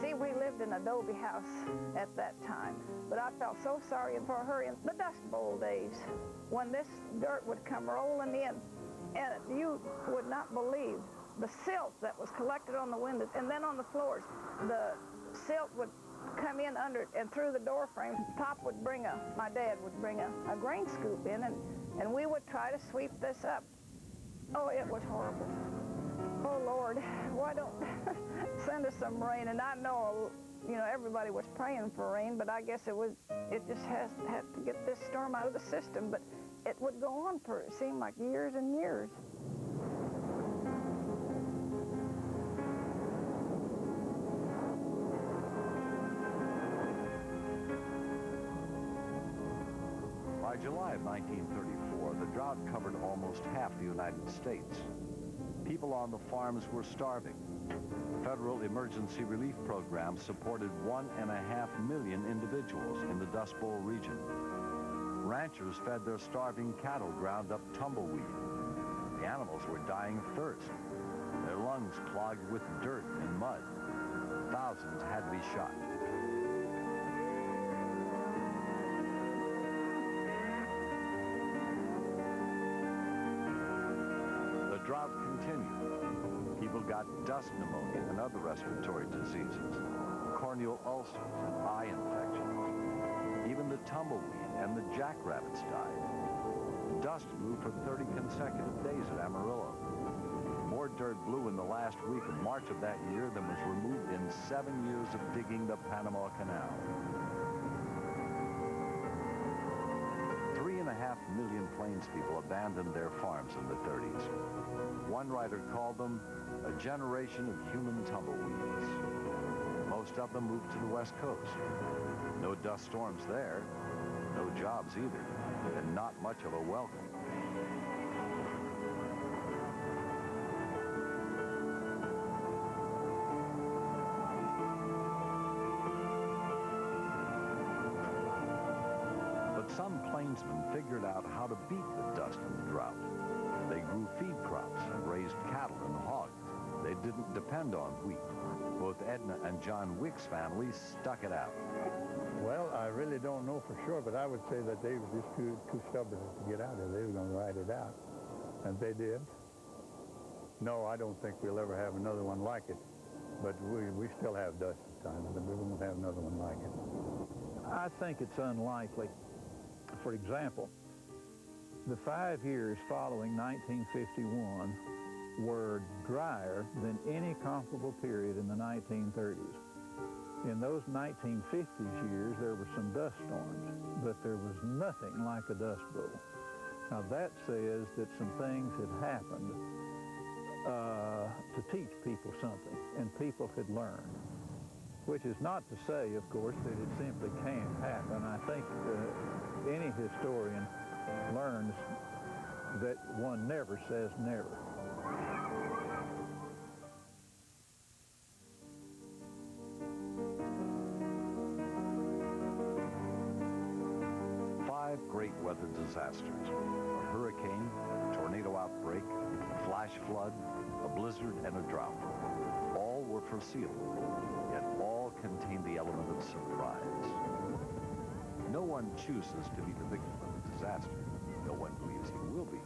See, we lived in an adobe house at that time, but I felt so sorry for her in the Dust Bowl days when this dirt would come rolling in, and you would not believe the silt that was collected on the windows and then on the floors. The silt would come in under and through the door frame. Pop would bring my dad would bring a grain scoop in, and we would try to sweep this up. Oh, it was horrible. Oh, Lord, why don't send us some rain? And I know, you know, everybody was praying for rain, but I guess it just had to get this storm out of the system. But it would go on for, it seemed like years and years. By July of 1934, the drought covered almost half the United States. People on the farms were starving. Federal emergency relief programs supported 1.5 million individuals in the Dust Bowl region. Ranchers fed their starving cattle ground up tumbleweed. The animals were dying of thirst, their lungs clogged with dirt and mud. Thousands had to be shot. The drought continued. People got dust pneumonia and other respiratory diseases, corneal ulcers and eye infections. Even the tumbleweed and the jackrabbits died. Dust blew for 30 consecutive days at Amarillo. More dirt blew in the last week of March of that year than was removed in 7 years of digging the Panama Canal. 3.5 million Plains people abandoned their farms in the 30s. One writer called them a generation of human tumbleweeds. Most of them moved to the West Coast. No dust storms there, no jobs either, and not much of a welcome. But some plainsmen figured out how to beat the dust and the drought. They grew feed crops and raised cattle and hogs. They didn't depend on wheat. Both Edna and John Wick's families stuck it out. Well, I really don't know for sure, but I would say that they were just too stubborn to get out of it. They were going to ride it out, and they did. No, I don't think we'll ever have another one like it, but we still have dust at times, but we won't have another one like it. I think it's unlikely. For example, the 5 years following 1951 were drier than any comparable period in the 1930s. In those 1950s years, there were some dust storms, but there was nothing like a dust bowl. Now that says that some things had happened to teach people something, and people could learn. Which is not to say, of course, that it simply can't happen. I think any historian learns that one never says never. Five great weather disasters: a hurricane, a tornado outbreak, a flash flood, a blizzard, and a drought. All were foreseeable, yet all contained the element of surprise. No one chooses to be the victim of a disaster. No one believes he will be.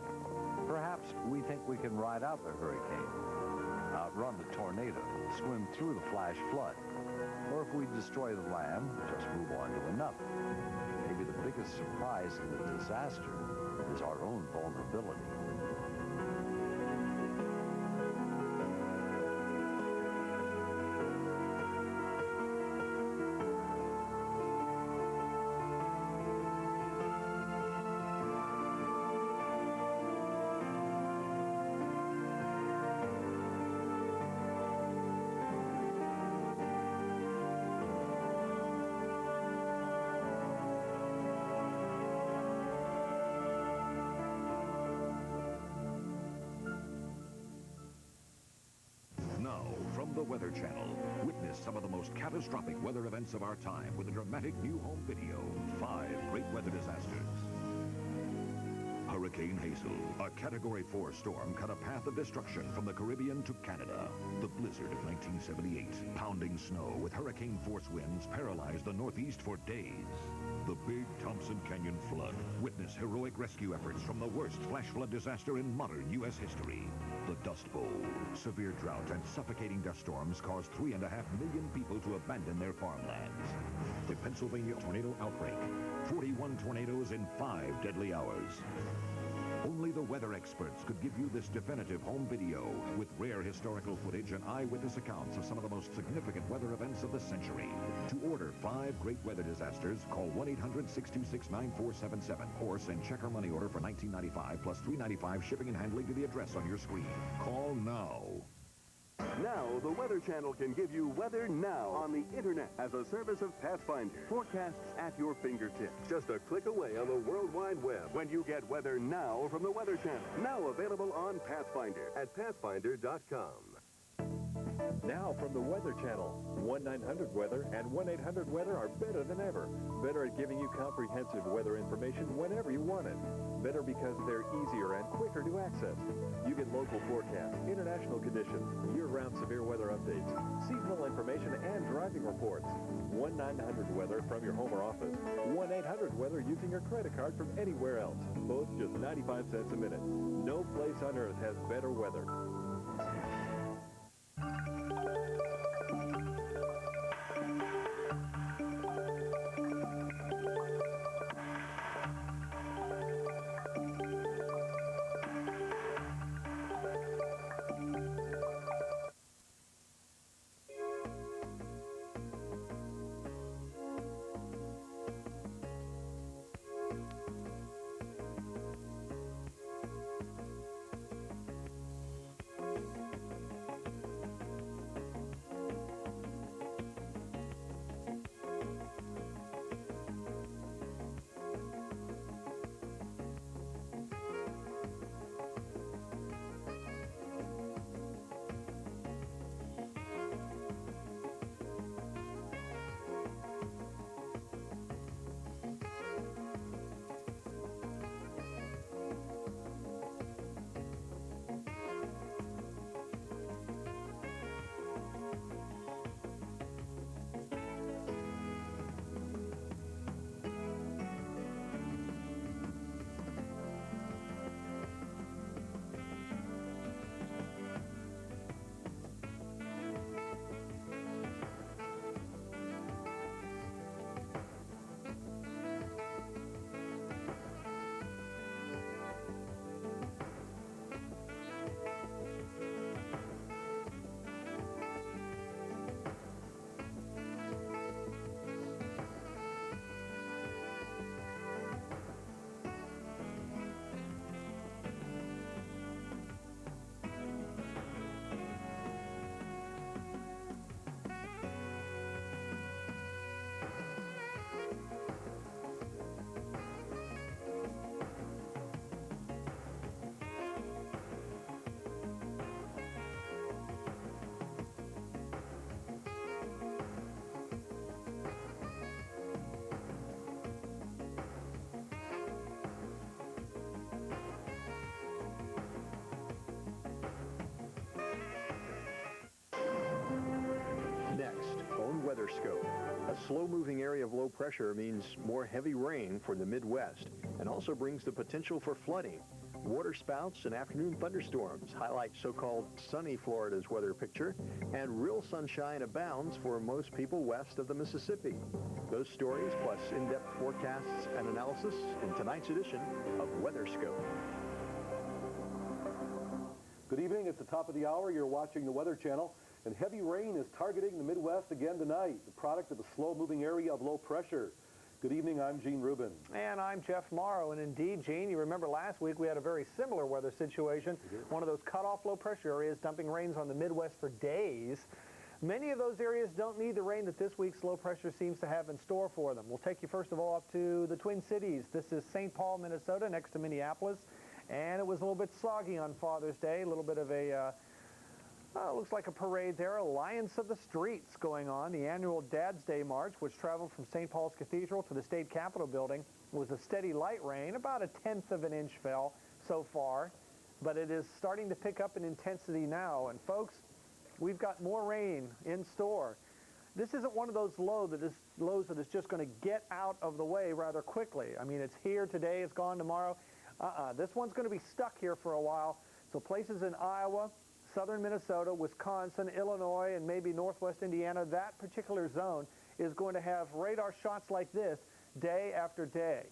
Perhaps we think we can ride out the hurricane, outrun the tornado, swim through the flash flood, or if we destroy the land, just move on to another. Maybe the biggest surprise in the disaster is our own vulnerability. From the Weather Channel, witness some of the most catastrophic weather events of our time with a dramatic new home video, 5 great weather disasters. Hurricane Hazel, a Category 4 storm, cut a path of destruction from the Caribbean to Canada. The blizzard of 1978, pounding snow with hurricane force winds, paralyzed the Northeast for days. The Big Thompson Canyon flood. Witness heroic rescue efforts from the worst flash flood disaster in modern U.S. history. The Dust Bowl. Severe drought and suffocating dust storms caused 3.5 million people to abandon their farmlands. The Pennsylvania tornado outbreak. 41 tornadoes in 5 deadly hours. Only the weather experts could give you this definitive home video with rare historical footage and eyewitness accounts of some of the most significant weather events of the century. To order 5 great weather disasters, call 1-800-626-9477 or send check or money order for $19.95 plus $3.95 shipping and handling to the address on your screen. Call now. Now, the Weather Channel can give you weather now on the Internet as a service of Pathfinder. Forecasts at your fingertips. Just a click away on the World Wide Web when you get weather now from the Weather Channel. Now available on Pathfinder at pathfinder.com. Now from the Weather Channel, 1-900-WEATHER and 1-800-WEATHER are better than ever. Better at giving you comprehensive weather information whenever you want it. Better because they're easier and quicker to access. You get local forecasts, international conditions, year-round severe weather updates, seasonal information, and driving reports. 1-900-WEATHER from your home or office. 1-800-WEATHER using your credit card from anywhere else. Both just 95 cents a minute. No place on earth has better weather. Weather scope. A slow-moving area of low pressure means more heavy rain for the Midwest and also brings the potential for flooding. Water spouts and afternoon thunderstorms highlight so-called sunny Florida's weather picture, and real sunshine abounds for most people west of the Mississippi. Those stories plus in-depth forecasts and analysis in tonight's edition of Weather Scope. Good evening. It's the top of the hour. You're watching the Weather Channel. And heavy rain is targeting the Midwest again tonight, the product of a slow-moving area of low pressure. Good evening, I'm Gene Rubin. And I'm Jeff Morrow. And indeed, Gene, you remember last week we had a very similar weather situation. One of those cut-off low-pressure areas dumping rains on the Midwest for days. Many of those areas don't need the rain that this week's low pressure seems to have in store for them. We'll take you first of all up to the Twin Cities. This is St. Paul, Minnesota, next to Minneapolis. And it was a little bit soggy on Father's Day, a little bit of a... looks like a parade there, Alliance of the Streets going on. The annual Dad's Day March, which traveled from St. Paul's Cathedral to the State Capitol building, was a steady light rain. About 1/10 of an inch fell so far, but it is starting to pick up in intensity now. And folks, we've got more rain in store. This isn't one of those low that is low that it's just going to get out of the way rather quickly. I mean, it's here today, it's gone tomorrow. This one's going to be stuck here for a while. So places in Iowa, southern Minnesota, Wisconsin, Illinois, and maybe northwest Indiana, that particular zone is going to have radar shots like this day after day.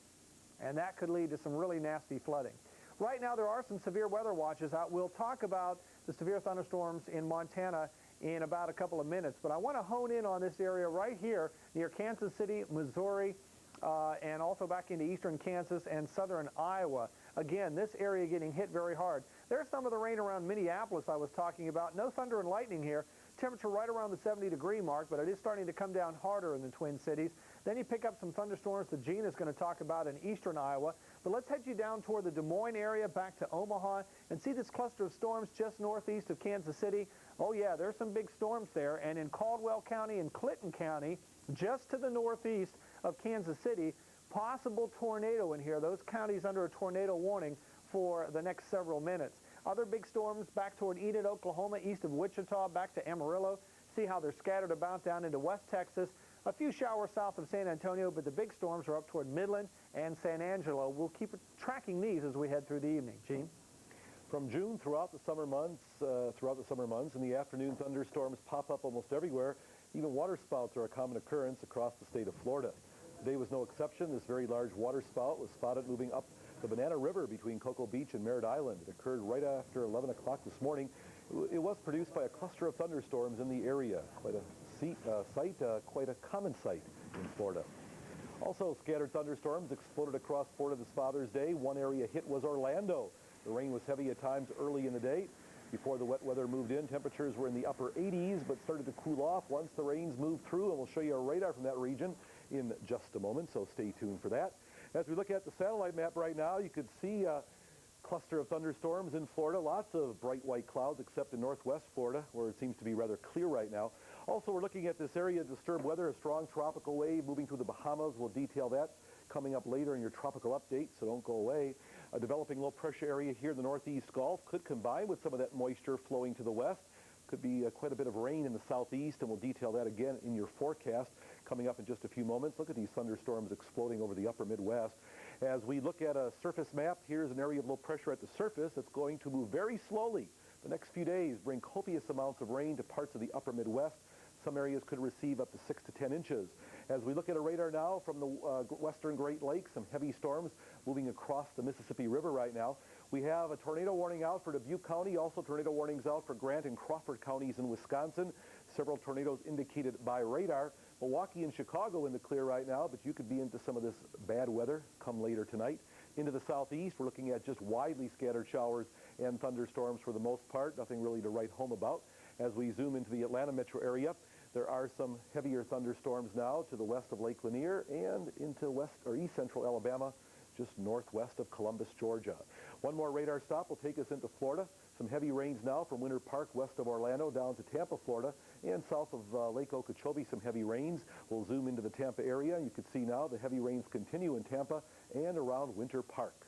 And that could lead to some really nasty flooding. Right now, there are some severe weather watches out. We'll talk about the severe thunderstorms in Montana in about a couple of minutes. But I want to hone in on this area right here near Kansas City, Missouri, and also back into eastern Kansas and southern Iowa. Again, this area getting hit very hard. There's some of the rain around Minneapolis I was talking about. No thunder and lightning here. Temperature right around the 70-degree mark, but it is starting to come down harder in the Twin Cities. Then you pick up some thunderstorms that Gene is going to talk about in eastern Iowa. But let's head you down toward the Des Moines area, back to Omaha, and see this cluster of storms just northeast of Kansas City. Oh, yeah, there's some big storms there. And in Caldwell County and Clinton County, just to the northeast of Kansas City, possible tornado in here. Those counties under a tornado warning for the next several minutes. Other big storms back toward Enid, Oklahoma, east of Wichita, back to Amarillo. See how they're scattered about down into West Texas. A few showers south of San Antonio, but the big storms are up toward Midland and San Angelo. We'll keep tracking these as we head through the evening. Gene? From June throughout the summer months, in the afternoon, thunderstorms pop up almost everywhere. Even waterspouts are a common occurrence across the state of Florida. Today was no exception. This very large waterspout was spotted moving up the Banana River between Cocoa Beach and Merritt Island. It occurred right after 11 o'clock this morning. It was produced by a cluster of thunderstorms in the area. Quite a common sight in Florida. Also, scattered thunderstorms exploded across Florida this Father's Day. One area hit was Orlando. The rain was heavy at times early in the day. Before the wet weather moved in, temperatures were in the upper 80s, but started to cool off once the rains moved through, and we'll show you a radar from that region in just a moment, so stay tuned for that. As we look at the satellite map right now, you could see a cluster of thunderstorms in Florida. Lots of bright white clouds, except in northwest Florida, where it seems to be rather clear right now. Also, we're looking at this area of disturbed weather, a strong tropical wave moving through the Bahamas. We'll detail that coming up later in your tropical update, so don't go away. A developing low-pressure area here in the northeast Gulf could combine with some of that moisture flowing to the west. Could be quite a bit of rain in the southeast, and we'll detail that again in your forecast coming up in just a few moments. Look at these thunderstorms exploding over the upper Midwest. As we look at a surface map, here's an area of low pressure at the surface that's going to move very slowly. The next few days bring copious amounts of rain to parts of the upper Midwest. Some areas could receive up to 6 to 10 inches. As we look at a radar now from the western Great Lakes, some heavy storms moving across the Mississippi River right now. We have a tornado warning out for Dubuque County, also tornado warnings out for Grant and Crawford counties in Wisconsin. Several tornadoes indicated by radar. Milwaukee and Chicago in the clear right now, but you could be into some of this bad weather come later tonight. Into the southeast, we're looking at just widely scattered showers and thunderstorms for the most part. Nothing really to write home about. As we zoom into the Atlanta metro area, there are some heavier thunderstorms now to the west of Lake Lanier and into west or east central Alabama, just northwest of Columbus, Georgia. One more radar stop will take us into Florida. Some heavy rains now from Winter Park west of Orlando down to Tampa, Florida, and south of Lake Okeechobee, some heavy rains. We'll zoom into the Tampa area. You can see now the heavy rains continue in Tampa and around Winter Park.